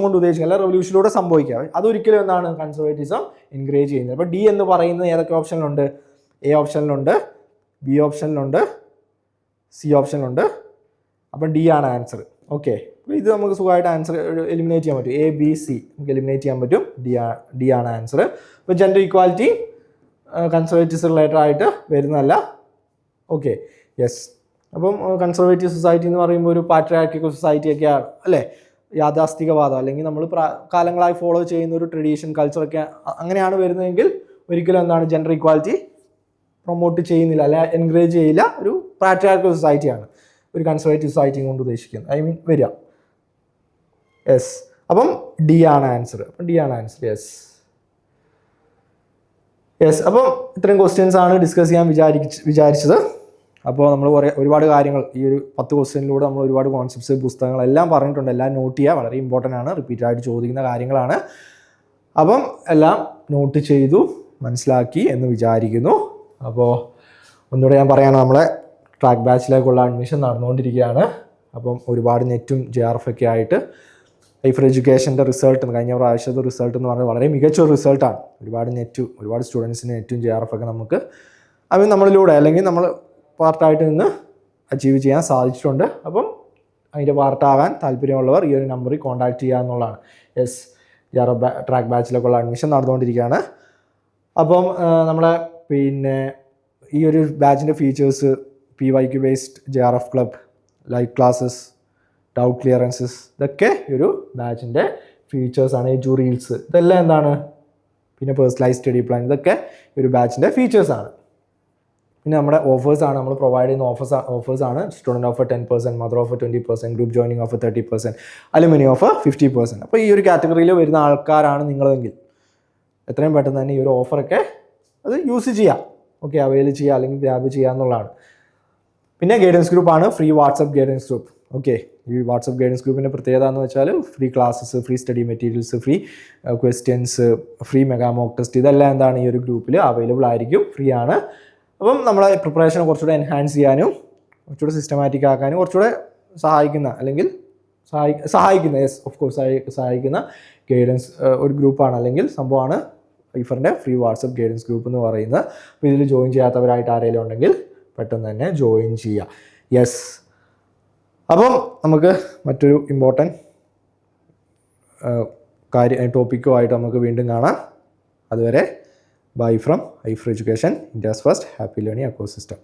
കൊണ്ട് ഉദ്ദേശിക്കുക അല്ല റെവല്യൂഷനിലൂടെ സംഭവിക്കുക. അതൊരിക്കലും എന്താണ് കൺസർവേറ്റിസം എൻകറേജ് ചെയ്യുന്നത്. അപ്പോൾ ഡി എന്ന് പറയുന്നത് ഏതൊക്കെ ഓപ്ഷനിലുണ്ട്, എ ഓപ്ഷനിലുണ്ട്, ബി ഓപ്ഷനിലുണ്ട്, സി ഓപ്ഷനിലുണ്ട്. അപ്പം ഡി ആണ് ആൻസർ. ഓക്കെ, ഇത് നമുക്ക് സുഖമായിട്ട് ആൻസർ എലിമിനേറ്റ് ചെയ്യാൻ പറ്റും. എ ബി സി നമുക്ക് എലിമിനേറ്റ് ചെയ്യാൻ പറ്റും. ഡി ആണ് ആൻസർ. ഇപ്പോൾ ജെൻഡർ ഈക്വാലിറ്റി കൺസർവേറ്റീവ്സ് റിലേറ്റഡ് ആയിട്ട് വരുന്നതല്ല. Okay, yes. അപ്പം കൺസർവേറ്റീവ് സൊസൈറ്റി എന്ന് പറയുമ്പോൾ ഒരു പാട്രിയാർക്കിക്കൽ സൊസൈറ്റി ഒക്കെയാണ് അല്ലേ, യാഥാസ്ഥികവാദം അല്ലെങ്കിൽ നമ്മൾ കാലങ്ങളായി ഫോളോ ചെയ്യുന്ന ഒരു ട്രഡീഷൻ കൾച്ചറൊക്കെ അങ്ങനെയാണ് വരുന്നതെങ്കിൽ ഒരിക്കലും എന്താണ് ജെൻഡർ ഈക്വാലിറ്റി പ്രൊമോട്ട് ചെയ്യുന്നില്ല അല്ലെ എൻകറേജ് ചെയ്യില്ല. ഒരു പാട്രിയാർക്കൽ സൊസൈറ്റിയാണ് ഒരു കൺസർവേറ്റീവ് സൊസൈറ്റി കൊണ്ട് ഉദ്ദേശിക്കുന്നത്, ഐ മീൻ വരിക. യെസ്, അപ്പം ഡി ആണ് ആൻസർ. യെസ്. അപ്പം ഇത്രയും ക്വസ്റ്റ്യൻസ് ആണ് ഡിസ്കസ് ചെയ്യാൻ വിചാരിച്ചത്. അപ്പോൾ നമ്മൾ ഒരുപാട് കാര്യങ്ങൾ ഈ ഒരു 10 ക്വസ്റ്റ്യനിലൂടെ നമ്മൾ ഒരുപാട് കോൺസെപ്റ്റ്സ് പുസ്തകങ്ങളെല്ലാം പറഞ്ഞിട്ടുണ്ട്. എല്ലാം നോട്ട് ചെയ്യുക, വളരെ ഇമ്പോർട്ടൻ്റ് ആണ്, റിപ്പീറ്റ് ആയിട്ട് ചോദിക്കുന്ന കാര്യങ്ങളാണ്. അപ്പം എല്ലാം നോട്ട് ചെയ്തു മനസ്സിലാക്കി എന്ന് വിചാരിക്കുന്നു. അപ്പോൾ ഒന്നുകൂടെ ഞാൻ പറയുകയാണ്, നമ്മളെ ട്രാക്ക് ബാച്ചിലേക്കുള്ള അഡ്മിഷൻ നടന്നുകൊണ്ടിരിക്കുകയാണ്. അപ്പം ഒരുപാട് നെറ്റും JRF ഒക്കെ ആയിട്ട് ലൈഫ് എഡ്യൂക്കേഷൻ്റെ റിസൾട്ട് കഴിഞ്ഞ പ്രാവശ്യത്തെ റിസൾട്ട് എന്ന് പറഞ്ഞാൽ വളരെ മികച്ച ഒരു റിസൾട്ടാണ്. ഒരുപാട് സ്റ്റുഡൻസിന് നെറ്റും JRF ഒക്കെ നമുക്ക് നമ്മളിലൂടെ അല്ലെങ്കിൽ നമ്മൾ പാർട്ടായിട്ട് നിന്ന് അച്ചീവ് ചെയ്യാൻ സാധിച്ചിട്ടുണ്ട്. അപ്പം അതിൻ്റെ പാർട്ടാകാൻ താല്പര്യമുള്ളവർ ഈ ഒരു നമ്പറിൽ കോൺടാക്ട് ചെയ്യുക എന്നുള്ളതാണ്. യെസ്, JRF ട്രാക്ക് ബാച്ചിലേക്കുള്ള അഡ്മിഷൻ നടന്നുകൊണ്ടിരിക്കുകയാണ്. അപ്പം നമ്മളെ പിന്നെ ഈ ഒരു ബാച്ചിൻ്റെ features PYQ based JRF club, live classes, doubt clearances, ഇതൊക്കെ ഈ ഒരു ബാച്ചിൻ്റെ ഫീച്ചേഴ്സാണ്. റീൽസ് ഇതെല്ലാം എന്താണ്, പിന്നെ പേഴ്സണലൈസ് സ്റ്റഡി പ്ലാൻ, ഇതൊക്കെ ഈ ഒരു ബാച്ചിൻ്റെ ഫീച്ചേഴ്സാണ്. പിന്നെ നമ്മുടെ ഓഫേഴ്സാണ്, നമ്മൾ പ്രൊവൈഡ് ചെയ്യുന്ന ഓഫേഴ്സാണ്. Student offer 10%, mother offer 20%, group joining offer 30%, alumni offer 50%. അപ്പോൾ ഈ ഒരു കാറ്റഗറിയിൽ വരുന്ന ആൾക്കാരാണ് നിങ്ങളെങ്കിൽ എത്രയും പെട്ടെന്ന് തന്നെ ഈ ഒരു ഓഫറൊക്കെ അത് യൂസ് ചെയ്യാം. ഓക്കെ, അവൈൽ ചെയ്യുക അല്ലെങ്കിൽ ഗ്രാബ് ചെയ്യുക എന്നുള്ളതാണ്. പിന്നെ ഗൈഡൻസ് ഗ്രൂപ്പാണ്, free WhatsApp guidance group. Okay, ഈ വാട്സപ്പ് ഗൈഡൻസ് ഗ്രൂപ്പിൻ്റെ പ്രത്യേകത എന്ന് വെച്ചാൽ free classes, free study materials, free questions, free mega mock test, ഇതെല്ലാം എന്താണ് ഈ ഒരു ഗ്രൂപ്പിൽ അവൈലബിൾ ആയിരിക്കും, ഫ്രീ ആണ്. അപ്പം നമ്മളെ പ്രിപ്പറേഷൻ കുറച്ചുകൂടെ എൻഹാൻസ് ചെയ്യാനും കുറച്ചുകൂടെ സിസ്റ്റമാറ്റിക് ആക്കാനും കുറച്ചുകൂടെ സഹായിക്കുന്ന യെസ് ഓഫ് കോഴ്സ് സഹായിക്കുന്ന ഗൈഡൻസ് ഒരു ഗ്രൂപ്പാണ് അല്ലെങ്കിൽ സംഭവമാണ് ഐഫറിൻ്റെ ഫ്രീ വാട്സപ്പ് ഗൈഡൻസ് ഗ്രൂപ്പ് എന്ന് പറയുന്നത്. അപ്പോൾ ഇതിൽ ജോയിൻ ചെയ്യാത്തവരായിട്ട് ആരെങ്കിലും ഉണ്ടെങ്കിൽ പെട്ടെന്ന് തന്നെ ജോയിൻ ചെയ്യുക. യെസ്, അപ്പം നമുക്ക് മറ്റൊരു ഇമ്പോർട്ടൻറ്റ് ടോപ്പിക്കുമായിട്ട് നമുക്ക് വീണ്ടും കാണാം. അതുവരെ bye from Aifer education, India's first happy learning ecosystem.